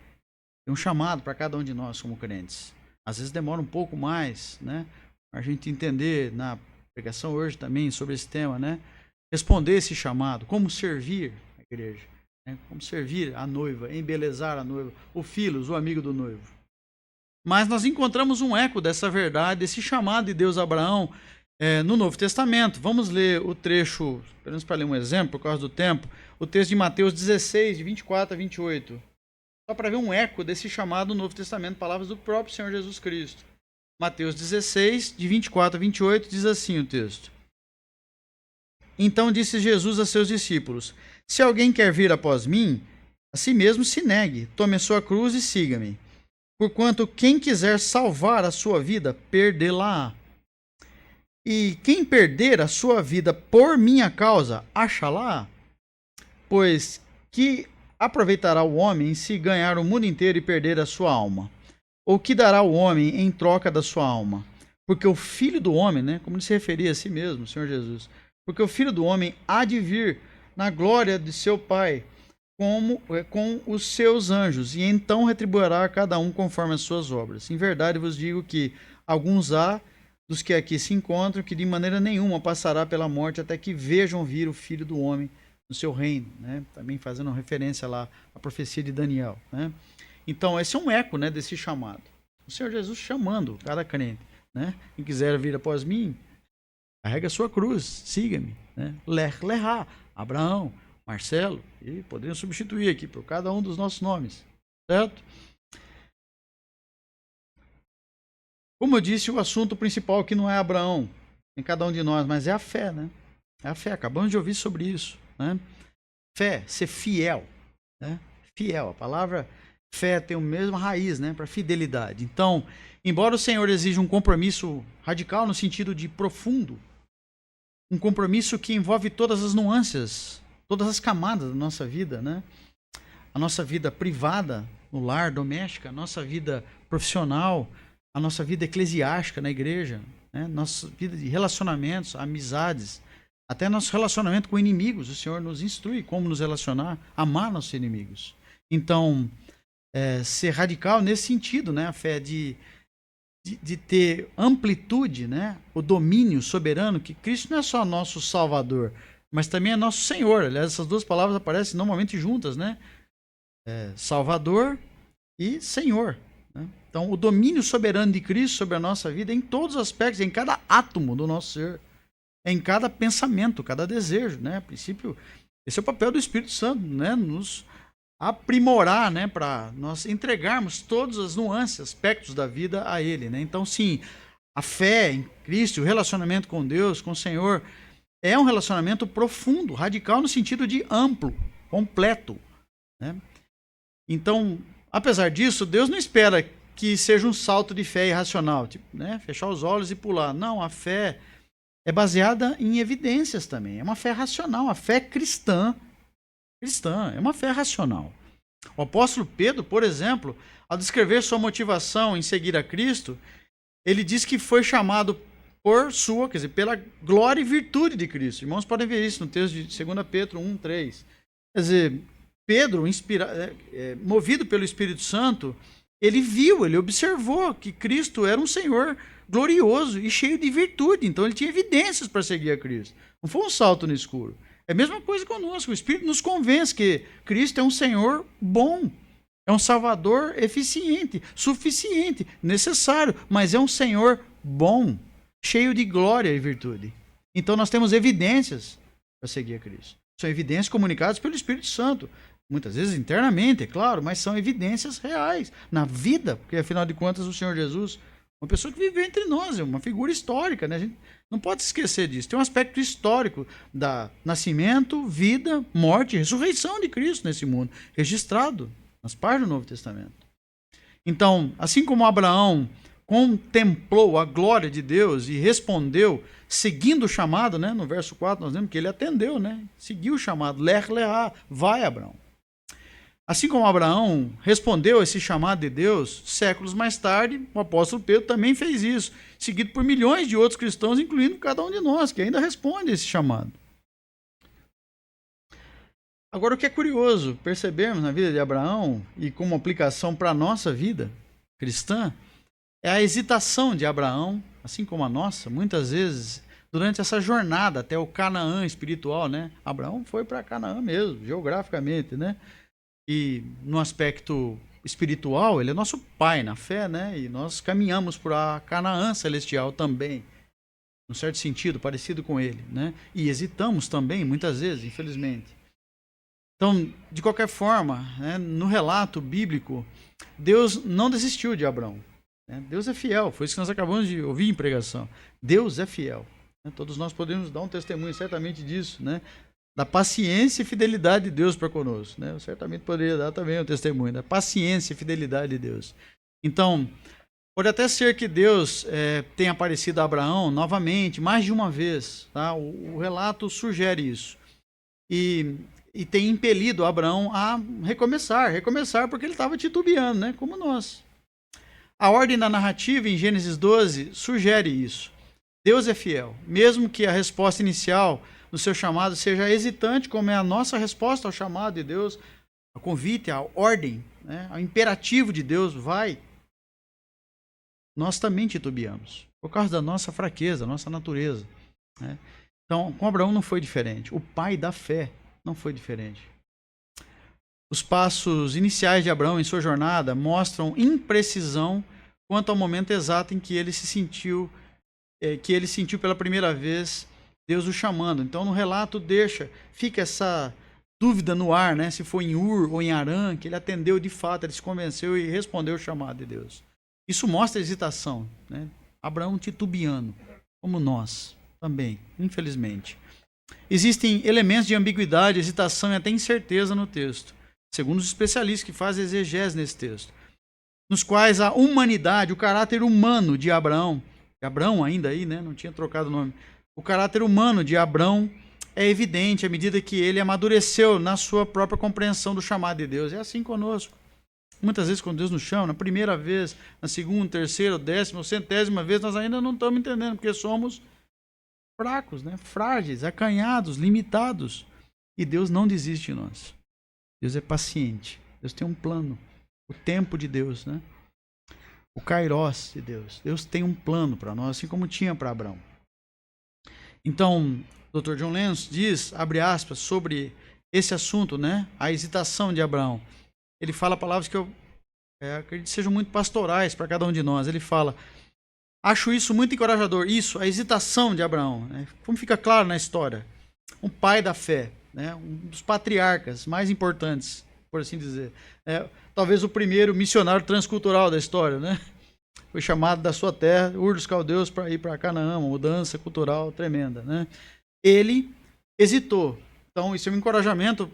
Tem um chamado para cada um de nós como crentes. Às vezes demora um pouco mais, né, a gente entender na pregação hoje também sobre esse tema, né, responder esse chamado, como servir a igreja, né, como servir a noiva, embelezar a noiva, o filhos, o amigo do noivo. Mas nós encontramos um eco dessa verdade, desse chamado de Deus a Abraão no Novo Testamento. Vamos ler o trecho, pelo menos para ler um exemplo, por causa do tempo, o texto de Mateus 16, de 24 a 28. Só para ver um eco desse chamado no Novo Testamento, palavras do próprio Senhor Jesus Cristo. Mateus 16, de 24 a 28, diz assim o texto. Então disse Jesus a seus discípulos: se alguém quer vir após mim, a si mesmo se negue, tome a sua cruz e siga-me. Porquanto quem quiser salvar a sua vida, perdê-la-á. E quem perder a sua vida por minha causa, achá-la-á. Pois que aproveitará o homem se ganhar o mundo inteiro e perder a sua alma? Ou que dará o homem em troca da sua alma? Porque o Filho do Homem, né, como ele se referia a si mesmo, o Senhor Jesus, porque o Filho do Homem há de vir na glória de seu Pai, com os seus anjos, e então retribuirá a cada um conforme as suas obras. Em verdade vos digo que alguns há dos que aqui se encontram que de maneira nenhuma passará pela morte até que vejam vir o Filho do Homem no seu reino, né? Também fazendo referência lá à profecia de Daniel, né? Então esse é um eco, né, desse chamado. O Senhor Jesus chamando cada crente, né? Quem quiser vir após mim, carrega a sua cruz, siga-me, né? Lerá, Abraão, Marcelo, e poderiam substituir aqui por cada um dos nossos nomes, certo? Como eu disse, o assunto principal aqui não é Abraão, em cada um de nós, mas é a fé, né? É a fé, acabamos de ouvir sobre isso, né? Fé, ser fiel, né? Fiel, a palavra fé tem a mesma raiz, né? Para fidelidade. Então, embora o Senhor exija um compromisso radical no sentido de profundo, um compromisso que envolve todas as nuances, todas as camadas da nossa vida, né? A nossa vida privada, no lar, doméstica, a nossa vida profissional, a nossa vida eclesiástica na igreja, né? Nossa vida de relacionamentos, amizades, até nosso relacionamento com inimigos. O Senhor nos instrui como nos relacionar, amar nossos inimigos. Então, ser radical nesse sentido, né? A fé de ter amplitude, né? O domínio soberano, que Cristo não é só nosso Salvador, mas também é nosso Senhor. Aliás, essas duas palavras aparecem normalmente juntas, né? Salvador e Senhor, né? Então, o domínio soberano de Cristo sobre a nossa vida em todos os aspectos, em cada átomo do nosso ser, em cada pensamento, cada desejo, né? A princípio, esse é o papel do Espírito Santo, né? Nos aprimorar, né? Para nós entregarmos todas as nuances, aspectos da vida a Ele, né? Então, sim, a fé em Cristo, o relacionamento com Deus, com o Senhor, é um relacionamento profundo, radical no sentido de amplo, completo, né? Então, apesar disso, Deus não espera que seja um salto de fé irracional, tipo, né? Fechar os olhos e pular. Não, a fé é baseada em evidências também. É uma fé racional, a fé cristã. É uma fé racional. O apóstolo Pedro, por exemplo, ao descrever sua motivação em seguir a Cristo, ele diz que foi chamado pela glória e virtude de Cristo. Irmãos, podem ver isso no texto de 2 Pedro 1:3. Quer dizer, Pedro, movido pelo Espírito Santo, ele observou que Cristo era um Senhor glorioso e cheio de virtude. Então ele tinha evidências para seguir a Cristo. Não foi um salto no escuro. É a mesma coisa conosco. O Espírito nos convence que Cristo é um Senhor bom. É um Salvador eficiente, suficiente, necessário. Mas é um Senhor bom, cheio de glória e virtude. Então nós temos evidências para seguir a Cristo. São evidências comunicadas pelo Espírito Santo. Muitas vezes internamente, é claro, mas são evidências reais na vida, porque afinal de contas o Senhor Jesus, uma pessoa que vive entre nós, é uma figura histórica, né? A gente não pode se esquecer disso. Tem um aspecto histórico da nascimento, vida, morte e ressurreição de Cristo nesse mundo, registrado nas páginas do Novo Testamento. Então, assim como Abraão contemplou a glória de Deus e respondeu, seguindo o chamado, né? No verso 4 nós vemos que ele atendeu, né? Seguiu o chamado, Lerá, vai Abraão. Assim como Abraão respondeu a esse chamado de Deus, séculos mais tarde, o apóstolo Pedro também fez isso, seguido por milhões de outros cristãos, incluindo cada um de nós, que ainda responde a esse chamado. Agora, o que é curioso percebermos na vida de Abraão, e como aplicação para a nossa vida cristã, é a hesitação de Abraão, assim como a nossa, muitas vezes, durante essa jornada até o Canaã espiritual, né? Abraão foi para Canaã mesmo, geograficamente, né? E no aspecto espiritual, ele é nosso pai na fé, né? E nós caminhamos para Canaã celestial também, num certo sentido, parecido com ele, né? E hesitamos também, muitas vezes, infelizmente. Então, de qualquer forma, né, no relato bíblico, Deus não desistiu de Abraão, né? Deus é fiel, foi isso que nós acabamos de ouvir em pregação. Deus é fiel, né? Todos nós podemos dar um testemunho certamente disso, né? Da paciência e fidelidade de Deus para conosco, né? Eu certamente poderia dar também um testemunho da paciência e fidelidade de Deus. Então, pode até ser que Deus tenha aparecido a Abraão novamente, mais de uma vez, tá? O relato sugere isso. E tem impelido Abraão a recomeçar porque ele estava titubeando, né? Como nós. A ordem da narrativa em Gênesis 12 sugere isso. Deus é fiel, mesmo que a resposta inicial no seu chamado seja hesitante, como é a nossa resposta ao chamado de Deus, ao convite, à ordem, né, ao imperativo de Deus, vai, nós também titubeamos, por causa da nossa fraqueza, da nossa natureza, né? Então, com Abraão não foi diferente. O pai da fé não foi diferente. Os passos iniciais de Abraão em sua jornada mostram imprecisão quanto ao momento exato em que ele sentiu pela primeira vez Deus o chamando. Então, no relato fica essa dúvida no ar, né? Se foi em Ur ou em Harã, que ele atendeu de fato, ele se convenceu e respondeu o chamado de Deus. Isso mostra hesitação, né? Abraão titubeando, como nós também, infelizmente. Existem elementos de ambiguidade, hesitação e até incerteza no texto, segundo os especialistas que fazem exegese nesse texto, nos quais a humanidade, o caráter humano de Abraão ainda aí, né? Não tinha trocado o nome. O caráter humano de Abraão é evidente à medida que ele amadureceu na sua própria compreensão do chamado de Deus. É assim conosco. Muitas vezes quando Deus nos chama, na primeira vez, na segunda, terceira, décima, centésima vez, nós ainda não estamos entendendo, porque somos fracos, né? Frágeis, acanhados, limitados. E Deus não desiste de nós. Deus é paciente. Deus tem um plano. O tempo de Deus, né? O Kairos de Deus. Deus tem um plano para nós, assim como tinha para Abraão. Então, o Dr. John Lennox diz, abre aspas, sobre esse assunto, né? A hesitação de Abraão. Ele fala palavras que eu acredito sejam muito pastorais para cada um de nós. Ele fala, acho isso muito encorajador. Isso, a hesitação de Abraão. Né? Como fica claro na história. Um pai da fé, né? Um dos patriarcas mais importantes, por assim dizer. Talvez o primeiro missionário transcultural da história, né? Foi chamado da sua terra, Ur dos Caldeus, para ir para Canaã, uma mudança cultural tremenda, né? Ele hesitou. Então, isso é um encorajamento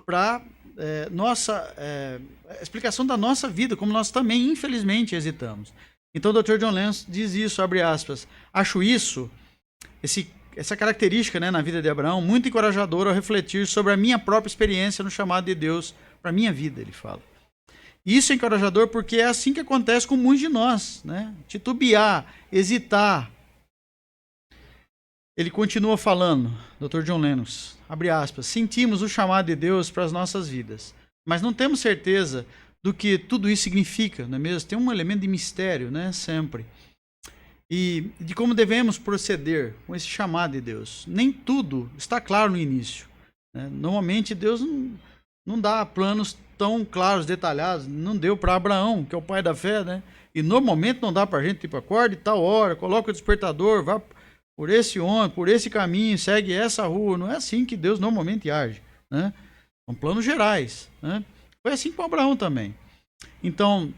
para a explicação da nossa vida, como nós também, infelizmente, hesitamos. Então, o Dr. John Lennox diz isso, abre aspas, acho isso, essa característica, né, na vida de Abraão, muito encorajadora ao refletir sobre a minha própria experiência no chamado de Deus para a minha vida, ele fala. Isso é encorajador porque é assim que acontece com muitos de nós, né? Titubear, hesitar. Ele continua falando, Dr. John Lennox, abre aspas, sentimos o chamado de Deus para as nossas vidas, mas não temos certeza do que tudo isso significa, não é mesmo? Tem um elemento de mistério, né? Sempre. E de como devemos proceder com esse chamado de Deus. Nem tudo está claro no início, né? Normalmente Deus não dá planos tão claros, detalhados. Não deu para Abraão, que é o pai da fé, né? E normalmente não dá para a gente, tipo, acorde tal hora, coloca o despertador, vá por esse ônibus, por esse caminho, segue essa rua. Não é assim que Deus normalmente age, né? São planos gerais, né? Foi assim com Abraão também. Então,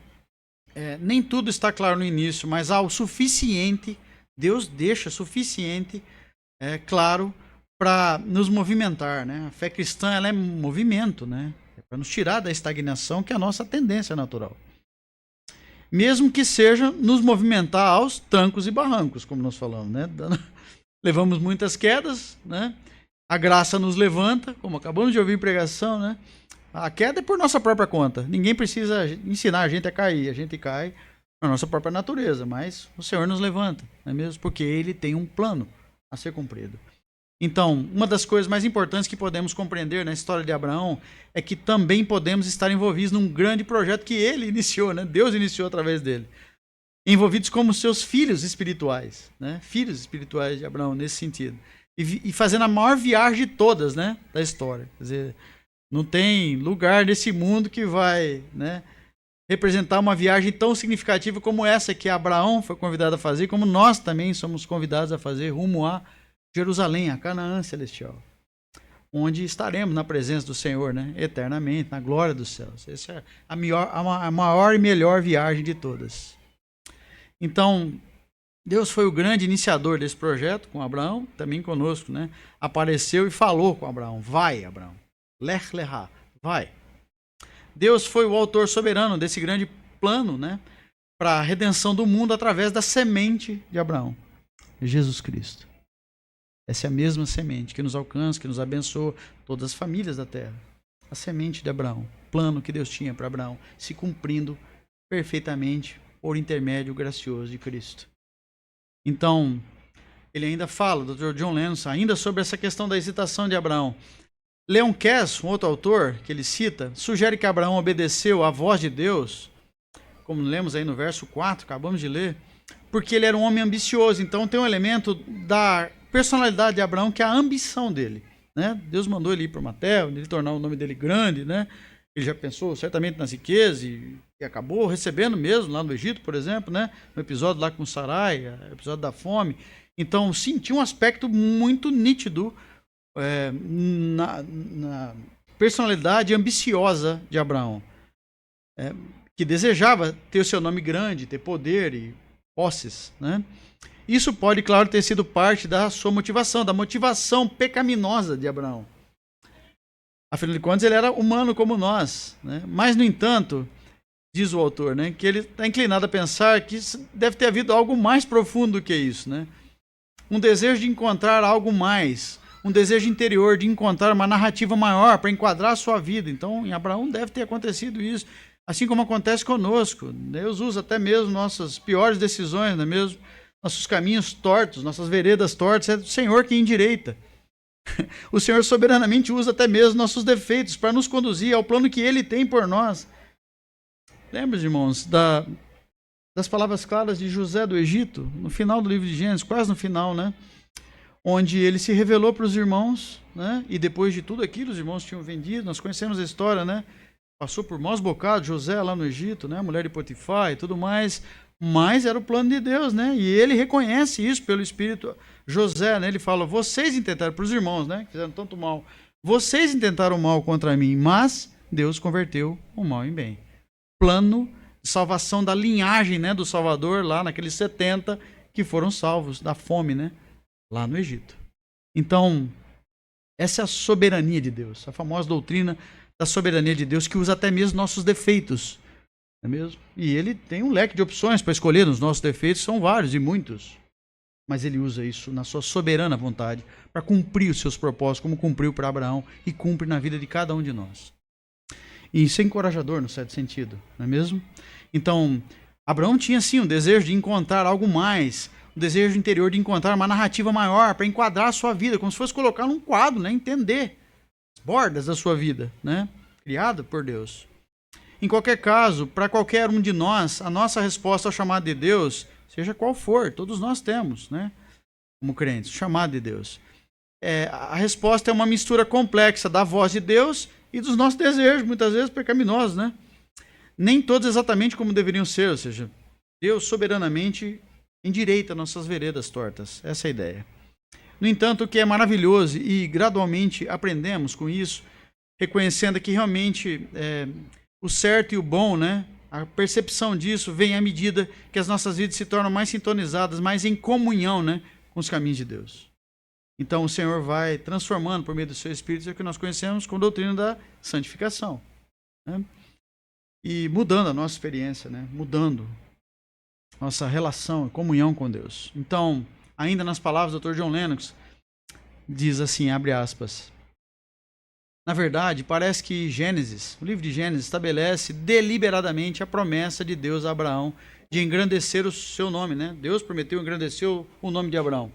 nem tudo está claro no início, mas há o suficiente, Deus deixa suficiente claro para nos movimentar, né? A fé cristã, ela é movimento, né? É para nos tirar da estagnação, que é a nossa tendência natural. Mesmo que seja nos movimentar aos trancos e barrancos, como nós falamos, né? Levamos muitas quedas, né? A graça nos levanta, como acabamos de ouvir em pregação, né? A queda é por nossa própria conta. Ninguém precisa ensinar a gente a cair. A gente cai na nossa própria natureza, mas o Senhor nos levanta, não é mesmo? Porque Ele tem um plano a ser cumprido. Então, uma das coisas mais importantes que podemos compreender na história de Abraão é que também podemos estar envolvidos num grande projeto que ele iniciou, né? Deus iniciou através dele. Envolvidos como seus filhos espirituais, né? Filhos espirituais de Abraão, nesse sentido. E fazendo a maior viagem de todas, né? Da história. Quer dizer, não tem lugar nesse mundo que vai, né, representar uma viagem tão significativa como essa que Abraão foi convidado a fazer, como nós também somos convidados a fazer rumo a Jerusalém, a Canaã celestial, onde estaremos na presença do Senhor, né, eternamente, na glória dos céus. Essa é a maior e melhor viagem de todas. Então, Deus foi o grande iniciador desse projeto com Abraão, também conosco, né? Apareceu e falou com Abraão, vai, Abraão. Lech Lecha, vai. Deus foi o autor soberano desse grande plano, né, para a redenção do mundo através da semente de Abraão, Jesus Cristo. Essa é a mesma semente que nos alcança, que nos abençoa, todas as famílias da terra. A semente de Abraão, plano que Deus tinha para Abraão, se cumprindo perfeitamente por intermédio gracioso de Cristo. Então, ele ainda fala, o Dr. John Lennox, ainda sobre essa questão da hesitação de Abraão. Leon Kess, um outro autor que ele cita, sugere que Abraão obedeceu à voz de Deus, como lemos aí no verso 4, acabamos de ler, porque ele era um homem ambicioso. Então tem um elemento da personalidade de Abraão, que é a ambição dele, né? Deus mandou ele ir para uma terra, ele tornar o nome dele grande, né? Ele já pensou certamente nas riquezas e acabou recebendo mesmo lá no Egito, por exemplo, né? No episódio lá com Sarai, episódio da fome. Então sentiu um aspecto muito nítido na personalidade ambiciosa de Abraão, que desejava ter o seu nome grande, ter poder e posses, né? Isso pode, claro, ter sido parte da sua motivação, da motivação pecaminosa de Abraão. Afinal de contas, ele era humano como nós, né? Mas, no entanto, diz o autor, né, que ele está inclinado a pensar que deve ter havido algo mais profundo do que isso, né? Um desejo de encontrar algo mais, um desejo interior de encontrar uma narrativa maior para enquadrar a sua vida. Então, em Abraão deve ter acontecido isso, assim como acontece conosco. Deus usa até mesmo nossas piores decisões, não é mesmo? Nossos caminhos tortos, nossas veredas tortas, é o Senhor que endireita. O Senhor soberanamente usa até mesmo nossos defeitos para nos conduzir ao plano que Ele tem por nós. Lembra, irmãos, das palavras claras de José do Egito, no final do livro de Gênesis, quase no final, né? Onde ele se revelou para os irmãos, né? E depois de tudo aquilo, os irmãos tinham vendido, nós conhecemos a história, né? Passou por maus bocados, José lá no Egito, né? A mulher de Potifar e tudo mais, mas era o plano de Deus, né? E ele reconhece isso pelo Espírito. José, né? Ele fala, vocês intentaram, para os irmãos, né? Que fizeram tanto mal, vocês intentaram mal contra mim, mas Deus converteu o mal em bem. Plano de salvação da linhagem, né, do Salvador, lá naqueles 70 que foram salvos da fome, né, lá no Egito. Então, essa é a soberania de Deus, a famosa doutrina da soberania de Deus, que usa até mesmo nossos defeitos, não é mesmo? E ele tem um leque de opções para escolher, nos nossos defeitos são vários e muitos, mas ele usa isso na sua soberana vontade para cumprir os seus propósitos, como cumpriu para Abraão e cumpre na vida de cada um de nós. E isso é encorajador, no certo sentido, não é mesmo? Então, Abraão tinha sim um desejo de encontrar algo mais, um desejo interior de encontrar uma narrativa maior para enquadrar a sua vida, como se fosse colocar num quadro, né? Entender as bordas da sua vida, né? Criada por Deus. Em qualquer caso, para qualquer um de nós, a nossa resposta ao chamado de Deus, seja qual for, todos nós temos, né? Como crentes, chamado de Deus. A resposta é uma mistura complexa da voz de Deus e dos nossos desejos, muitas vezes pecaminosos, né? Nem todos exatamente como deveriam ser, ou seja, Deus soberanamente endireita nossas veredas tortas. Essa é a ideia. No entanto, o que é maravilhoso e gradualmente aprendemos com isso, reconhecendo que realmente o certo e o bom, né? A percepção disso vem à medida que as nossas vidas se tornam mais sintonizadas, mais em comunhão, né, com os caminhos de Deus. Então o Senhor vai transformando por meio do seu Espírito o que nós conhecemos como doutrina da santificação, né? E mudando a nossa experiência, né? Mudando nossa relação, comunhão com Deus. Então, ainda nas palavras do Dr. John Lennox, diz assim, abre aspas, na verdade, parece que Gênesis, o livro de Gênesis, estabelece deliberadamente a promessa de Deus a Abraão de engrandecer o seu nome, né? Deus prometeu engrandecer o nome de Abraão,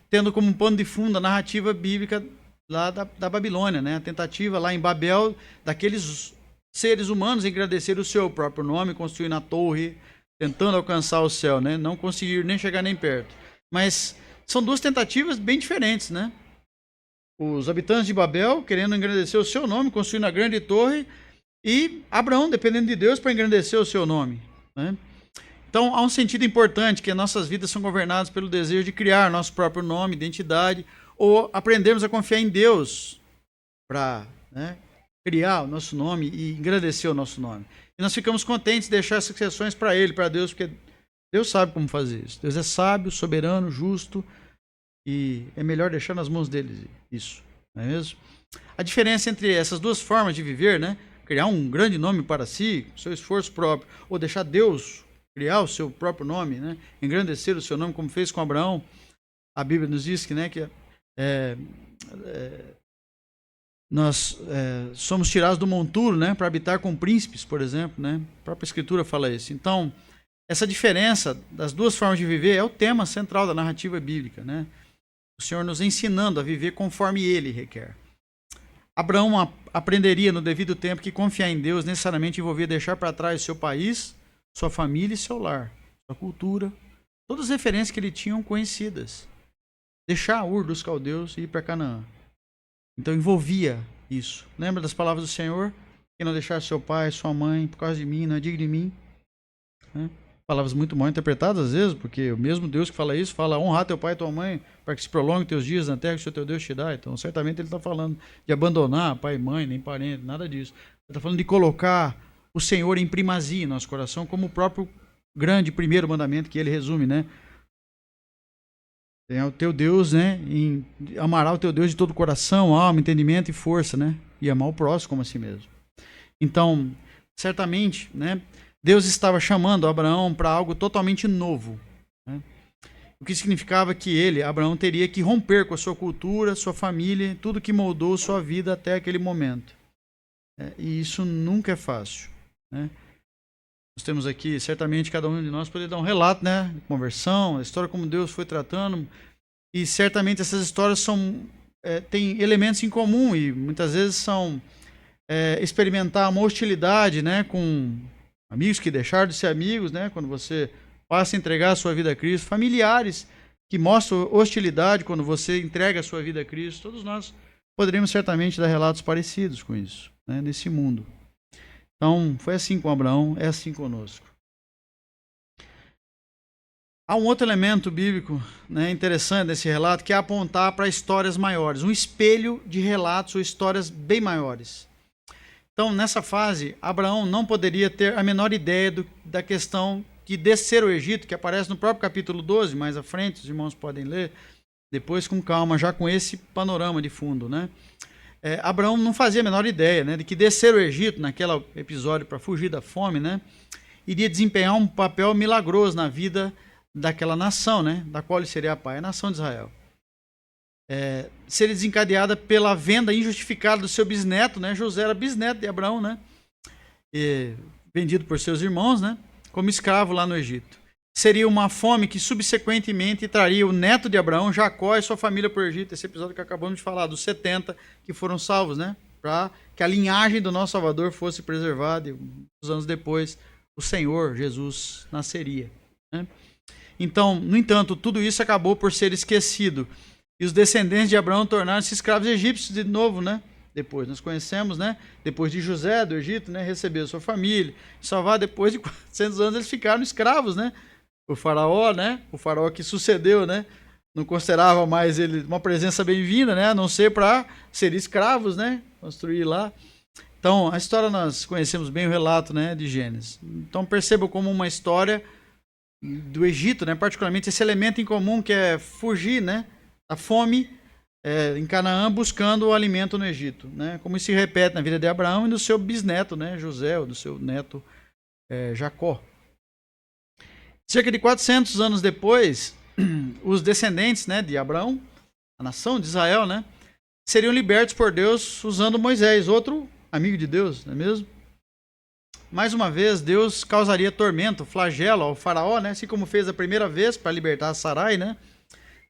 tendo como pano de fundo a narrativa bíblica lá da Babilônia, né? A tentativa lá em Babel daqueles seres humanos engrandecer o seu próprio nome, construindo a torre, tentando alcançar o céu, né? Não conseguir nem chegar nem perto. Mas são duas tentativas bem diferentes, né? Os habitantes de Babel querendo engrandecer o seu nome, construindo a grande torre, e Abraão dependendo de Deus para engrandecer o seu nome, né? Então há um sentido importante que nossas vidas são governadas pelo desejo de criar nosso próprio nome, identidade, ou aprendermos a confiar em Deus para, né, criar o nosso nome e engrandecer o nosso nome. E nós ficamos contentes de deixar essas exceções para Ele, para Deus, porque Deus sabe como fazer isso. Deus é sábio, soberano, justo, e é melhor deixar nas mãos dele isso, não é mesmo? A diferença entre essas duas formas de viver, né? Criar um grande nome para si, seu esforço próprio, ou deixar Deus criar o seu próprio nome, né? Engrandecer o seu nome, como fez com Abraão. A Bíblia nos diz que, né, que nós somos tirados do monturo, né, para habitar com príncipes, por exemplo, né? A própria Escritura fala isso. Então, essa diferença das duas formas de viver é o tema central da narrativa bíblica, né? O Senhor nos ensinando a viver conforme Ele requer. Abraão aprenderia no devido tempo que confiar em Deus necessariamente envolvia deixar para trás seu país, sua família e seu lar, sua cultura, todas as referências que ele tinham conhecidas. Deixar Ur dos Caldeus e ir para Canaã. Então envolvia isso. Lembra das palavras do Senhor? Quem não deixar seu pai, sua mãe, por causa de mim, não é digno de mim. Né? Palavras muito mal interpretadas às vezes, porque o mesmo Deus que fala isso, fala honrar teu pai e tua mãe, para que se prolongue teus dias na terra que o teu Deus te dá. Então certamente ele está falando de abandonar pai e mãe, nem parente, nada disso. Ele está falando de colocar o Senhor em primazia em nosso coração, como o próprio grande primeiro mandamento que ele resume, né? É o teu Deus, né? Amará o teu Deus de todo o coração, alma, entendimento e força, né? E amar o próximo como a si mesmo. Então, certamente, né? Deus estava chamando Abraão para algo totalmente novo, né? O que significava que Abraão, teria que romper com a sua cultura, sua família, tudo que moldou sua vida até aquele momento. E isso nunca é fácil, né? Nós temos aqui, certamente, cada um de nós poderia dar um relato, né, de conversão, a história como Deus foi tratando, e certamente essas histórias têm elementos em comum, e muitas vezes são experimentar uma hostilidade, né, com amigos que deixaram de ser amigos, né, quando você passa a entregar a sua vida a Cristo, familiares que mostram hostilidade quando você entrega a sua vida a Cristo. Todos nós poderíamos certamente dar relatos parecidos com isso, né, nesse mundo. Então, foi assim com Abraão, é assim conosco. Há um outro elemento bíblico, né, interessante desse relato, que é apontar para histórias maiores, um espelho de relatos ou histórias bem maiores. Então, nessa fase, Abraão não poderia ter a menor ideia da questão de descer ao Egito, que aparece no próprio capítulo 12, mais à frente, os irmãos podem ler, depois com calma, já com esse panorama de fundo, né? Abraão não fazia a menor ideia, né, de que descer o Egito, naquele episódio para fugir da fome, né, iria desempenhar um papel milagroso na vida daquela nação, né, da qual ele seria pai, a nação de Israel. Seria desencadeada pela venda injustificada do seu bisneto, né, José era bisneto de Abraão, né, vendido por seus irmãos, né, como escravo lá no Egito. Seria uma fome que subsequentemente traria o neto de Abraão, Jacó, e sua família para o Egito. Esse episódio que acabamos de falar, dos 70 que foram salvos, né? Para que a linhagem do nosso Salvador fosse preservada. E uns anos depois, o Senhor Jesus nasceria, né? Então, no entanto, tudo isso acabou por ser esquecido. E os descendentes de Abraão tornaram-se escravos egípcios de novo, né? Depois, nós conhecemos, né? Depois de José, do Egito, né? Recebeu sua família, salvar. Depois de 400 anos, eles ficaram escravos, né? O faraó, né? O faraó que sucedeu, né? Não considerava mais ele uma presença bem-vinda, né? A não ser para ser escravos, né? Construir lá. Então, a história nós conhecemos bem o relato, né, de Gênesis. Então, perceba como uma história do Egito, né? Particularmente esse elemento em comum que é fugir, né? Da fome em Canaã, buscando o alimento no Egito, né? Como isso se repete na vida de Abraão e do seu bisneto, né? José, ou do seu neto Jacó. Cerca de 400 anos depois, os descendentes, né, de Abraão, a nação de Israel, né, seriam libertos por Deus usando Moisés, outro amigo de Deus, não é mesmo? Mais uma vez, Deus causaria tormento, flagelo ao faraó, né, assim como fez a primeira vez para libertar Sarai, né,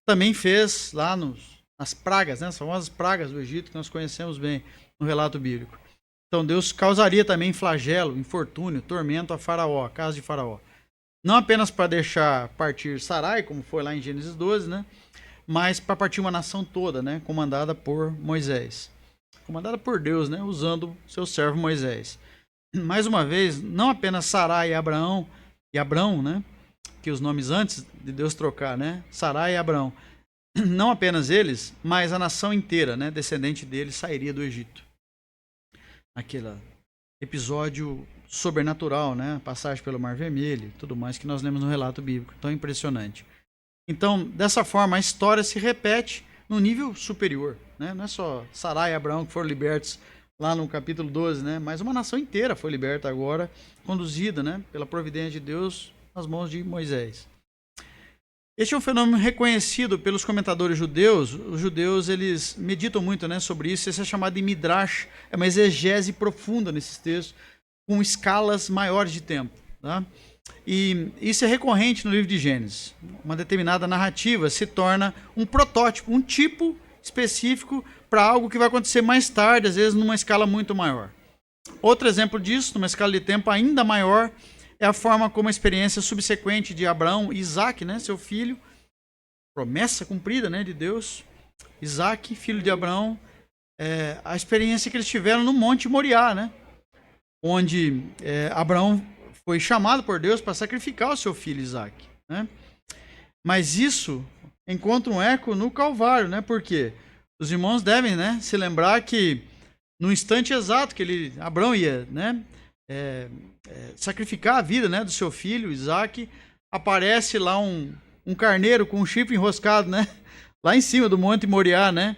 também fez lá nas pragas, né, as famosas pragas do Egito que nós conhecemos bem no relato bíblico. Então Deus causaria também flagelo, infortúnio, tormento a Faraó, a casa de Faraó. Não apenas para deixar partir Sarai, como foi lá em Gênesis 12, né? Mas para partir uma nação toda, né? Comandada por Moisés. Comandada por Deus, né? Usando seu servo Moisés. Mais uma vez, não apenas Sarai e Abrão, né? Que os nomes antes de Deus trocar, né? Sarai e Abrão. Não apenas eles, mas a nação inteira, né? Descendente deles, sairia do Egito. Aquele episódio sobrenatural, né? Passagem pelo Mar Vermelho, tudo mais que nós lemos no relato bíblico, tão impressionante. Então, dessa forma, a história se repete no nível superior, né? Não é só Sarai e Abraão que foram libertos lá no capítulo 12, né? Mas uma nação inteira foi liberta agora, conduzida, né, pela providência de Deus nas mãos de Moisés. Este é um fenômeno reconhecido pelos comentadores judeus. Os judeus, eles meditam muito, né, sobre isso. Isso é chamado de midrash, é uma exegese profunda nesses textos, com escalas maiores de tempo, tá? E isso é recorrente no livro de Gênesis. Uma determinada narrativa se torna um protótipo, um tipo específico para algo que vai acontecer mais tarde, às vezes numa escala muito maior. Outro exemplo disso, numa escala de tempo ainda maior, é a forma como a experiência subsequente de Abraão e Isaac, né, seu filho, promessa cumprida, né, de Deus, Isaac, filho de Abraão, a experiência que eles tiveram no Monte Moriá, né, onde Abraão foi chamado por Deus para sacrificar o seu filho Isaac, né? Mas isso encontra um eco no Calvário, né? Porque os irmãos devem, né, se lembrar que no instante exato que Abraão ia, né, sacrificar a vida, né, do seu filho Isaac, aparece lá um carneiro com um chifre enroscado, né, lá em cima do Monte Moriá, né?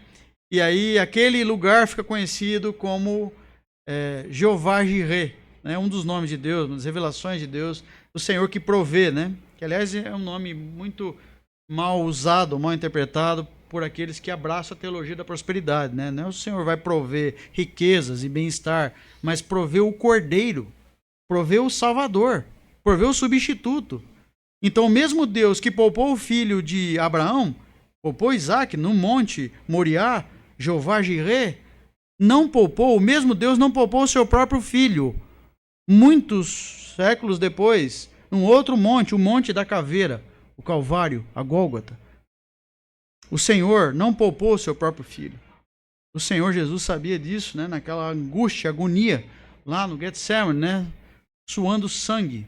E aí aquele lugar fica conhecido como Jeová Jireh, né? Um dos nomes de Deus, uma das revelações de Deus, o Senhor que provê, né? Que aliás é um nome muito mal usado, mal interpretado por aqueles que abraçam a teologia da prosperidade, né? Não é o Senhor vai prover riquezas e bem-estar, mas prover o Cordeiro, prover o Salvador, prover o substituto. Então o mesmo Deus que poupou o filho de Abraão, poupou Isaac no Monte Moriá, Jeová Jireh, o mesmo Deus não poupou o seu próprio filho. Muitos séculos depois, num outro monte, o Monte da Caveira, o Calvário, a Gólgota, o Senhor não poupou o seu próprio filho. O Senhor Jesus sabia disso, né? Naquela angústia, agonia, lá no Getsemane, né? Suando sangue.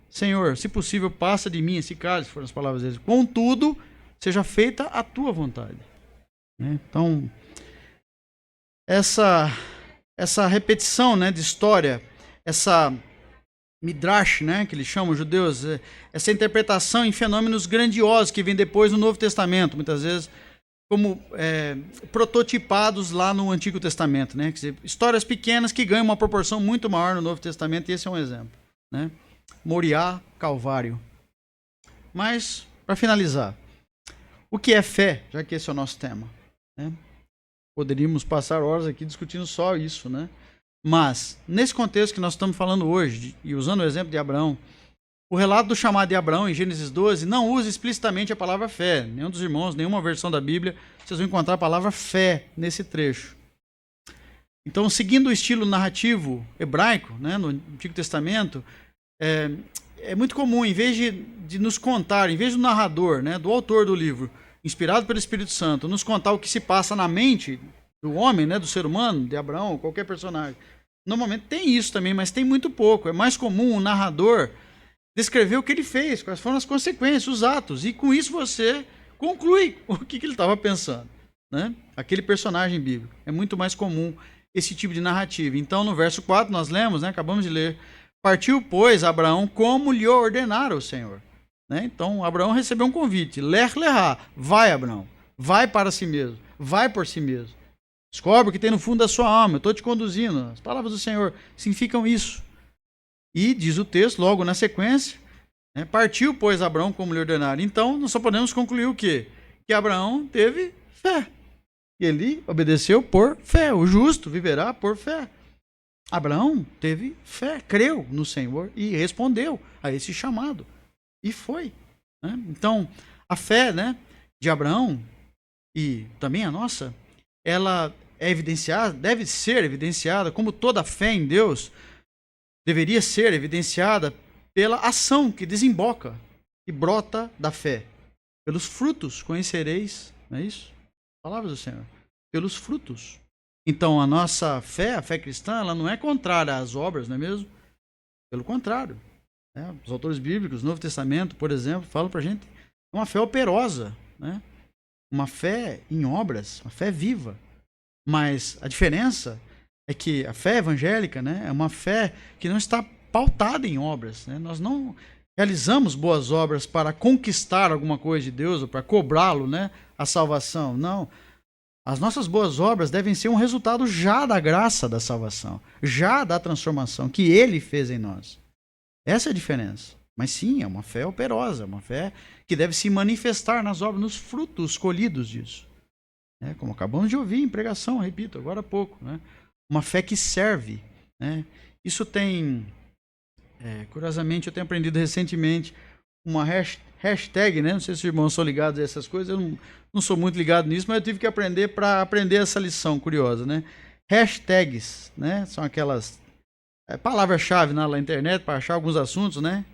Senhor, se possível, passa de mim esse cálice, foram as palavras dele. Contudo, seja feita a tua vontade. Então, essa repetição, né, de história, essa midrash, né, que eles chamam os judeus, essa interpretação em fenômenos grandiosos que vem depois no Novo Testamento, muitas vezes como prototipados lá no Antigo Testamento, né? Quer dizer, histórias pequenas que ganham uma proporção muito maior no Novo Testamento, e esse é um exemplo, né? Moriá, Calvário. Mas, para finalizar, o que é fé, já que esse é o nosso tema, né? Poderíamos passar horas aqui discutindo só isso, né? Mas, nesse contexto que nós estamos falando hoje, e usando o exemplo de Abraão, o relato do chamado de Abraão, em Gênesis 12, não usa explicitamente a palavra fé. Nenhum dos irmãos, nenhuma versão da Bíblia, vocês vão encontrar a palavra fé nesse trecho. Então, seguindo o estilo narrativo hebraico, né, no Antigo Testamento, é muito comum, em vez de nos contar, em vez do narrador, né, do autor do livro, inspirado pelo Espírito Santo, nos contar o que se passa na mente do homem, né, do ser humano, de Abraão, qualquer personagem. Normalmente tem isso também, mas tem muito pouco. É mais comum o narrador descrever o que ele fez, quais foram as consequências, os atos, e com isso você conclui o que ele estava pensando, né? Aquele personagem bíblico. É muito mais comum esse tipo de narrativa. Então, no verso 4, nós lemos, né, acabamos de ler, partiu, pois, Abraão como lhe ordenara o Senhor. Né? Então, Abraão recebeu um convite, ler lerá, vai, Abraão, vai para si mesmo, vai por si mesmo. Descobre o que tem no fundo da sua alma, eu estou te conduzindo. As palavras do Senhor significam isso. E, diz o texto, logo na sequência, né, partiu, pois, Abraão como lhe ordenara. Então, nós só podemos concluir o quê? Que Abraão teve fé. Ele obedeceu por fé. O justo viverá por fé. Abraão teve fé, creu no Senhor e respondeu a esse chamado. E foi. Né? Então, a fé, né, de Abraão, e também a nossa, ela é evidenciada, deve ser evidenciada, como toda fé em Deus deveria ser evidenciada pela ação que desemboca e brota da fé. Pelos frutos conhecereis, não é isso? Palavras do Senhor. Pelos frutos. Então, a nossa fé, a fé cristã, ela não é contrária às obras, não é mesmo? Pelo contrário. Né? Os autores bíblicos, Novo Testamento, por exemplo, falam pra gente, é uma fé operosa, né? Uma fé em obras, uma fé viva. Mas a diferença é que a fé evangélica, né, é uma fé que não está pautada em obras. Né? Nós não realizamos boas obras para conquistar alguma coisa de Deus ou para cobrá-lo, né, a salvação. Não. As nossas boas obras devem ser um resultado já da graça da salvação, já da transformação que Ele fez em nós. Essa é a diferença. Mas sim, é uma fé operosa, uma fé que deve se manifestar nas obras, nos frutos colhidos disso. Como acabamos de ouvir em pregação, repito, agora há pouco. Né? Uma fé que serve. Né? Isso tem, curiosamente, eu tenho aprendido recentemente uma hashtag, né? Não sei se os irmãos são ligados a essas coisas, eu não sou muito ligado nisso, mas eu tive que aprender para aprender essa lição curiosa, né? Hashtags, né? São aquelas palavras-chave na internet para achar alguns assuntos, né?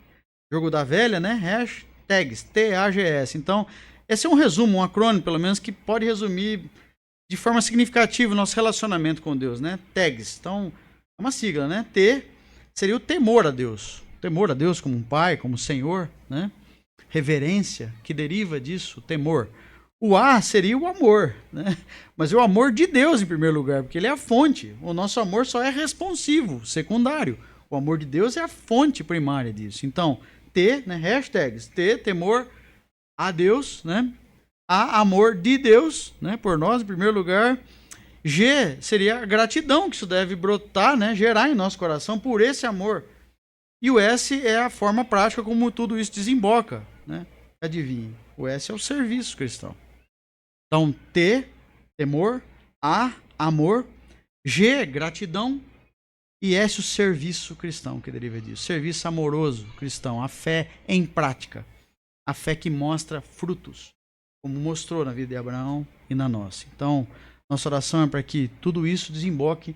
Jogo da velha, né? Hashtags, TAGS. Então, esse é um resumo, um acrônimo, pelo menos, que pode resumir de forma significativa o nosso relacionamento com Deus, né? Tags. Então, é uma sigla, né? T seria o temor a Deus. Temor a Deus como um pai, como Senhor, né? Reverência, que deriva disso, temor. O A seria o amor, né? Mas é o amor de Deus em primeiro lugar, porque ele é a fonte. O nosso amor só é responsivo, secundário. O amor de Deus é a fonte primária disso. Então, T, né? Hashtags. T, temor a Deus, né? A, amor de Deus, né? Por nós, em primeiro lugar. G seria a gratidão que isso deve brotar, né? Gerar em nosso coração por esse amor. E o S é a forma prática como tudo isso desemboca, né? Adivinhe, o S é o serviço cristão. Então, T, temor, A, amor, G, gratidão, e S, o serviço cristão que deriva disso. Serviço amoroso cristão, a fé em prática. A fé que mostra frutos, como mostrou na vida de Abraão e na nossa. Então, nossa oração é para que tudo isso desemboque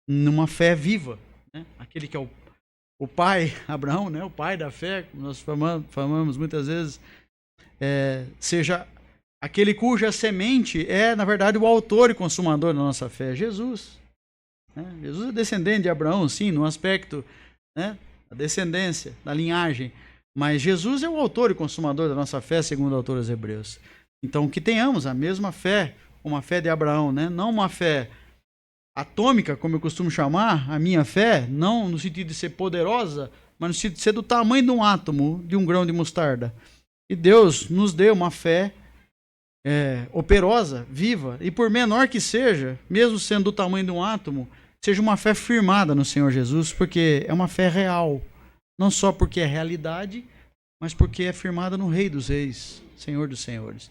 numa fé viva, né? Aquele que é o pai, Abraão, né? O pai da fé, como nós falamos muitas vezes, seja aquele cuja semente é, na verdade, o autor e consumador da nossa fé, Jesus. Né? Jesus é descendente de Abraão, sim, no aspecto, né, da descendência, da linhagem, mas Jesus é o autor e consumador da nossa fé, segundo o autor dos Hebreus. Então, que tenhamos a mesma fé, uma fé de Abraão, né? Não uma fé atômica, como eu costumo chamar, a minha fé, não no sentido de ser poderosa, mas no sentido de ser do tamanho de um átomo, de um grão de mostarda. E Deus nos deu uma fé operosa, viva, e por menor que seja, mesmo sendo do tamanho de um átomo, seja uma fé firmada no Senhor Jesus, porque é uma fé real. Não só porque é realidade, mas porque é firmada no Rei dos Reis, Senhor dos Senhores.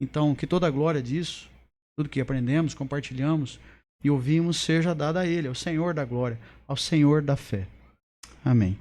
Então, que toda a glória disso, tudo que aprendemos, compartilhamos e ouvimos, seja dada a Ele, ao Senhor da glória, ao Senhor da fé. Amém.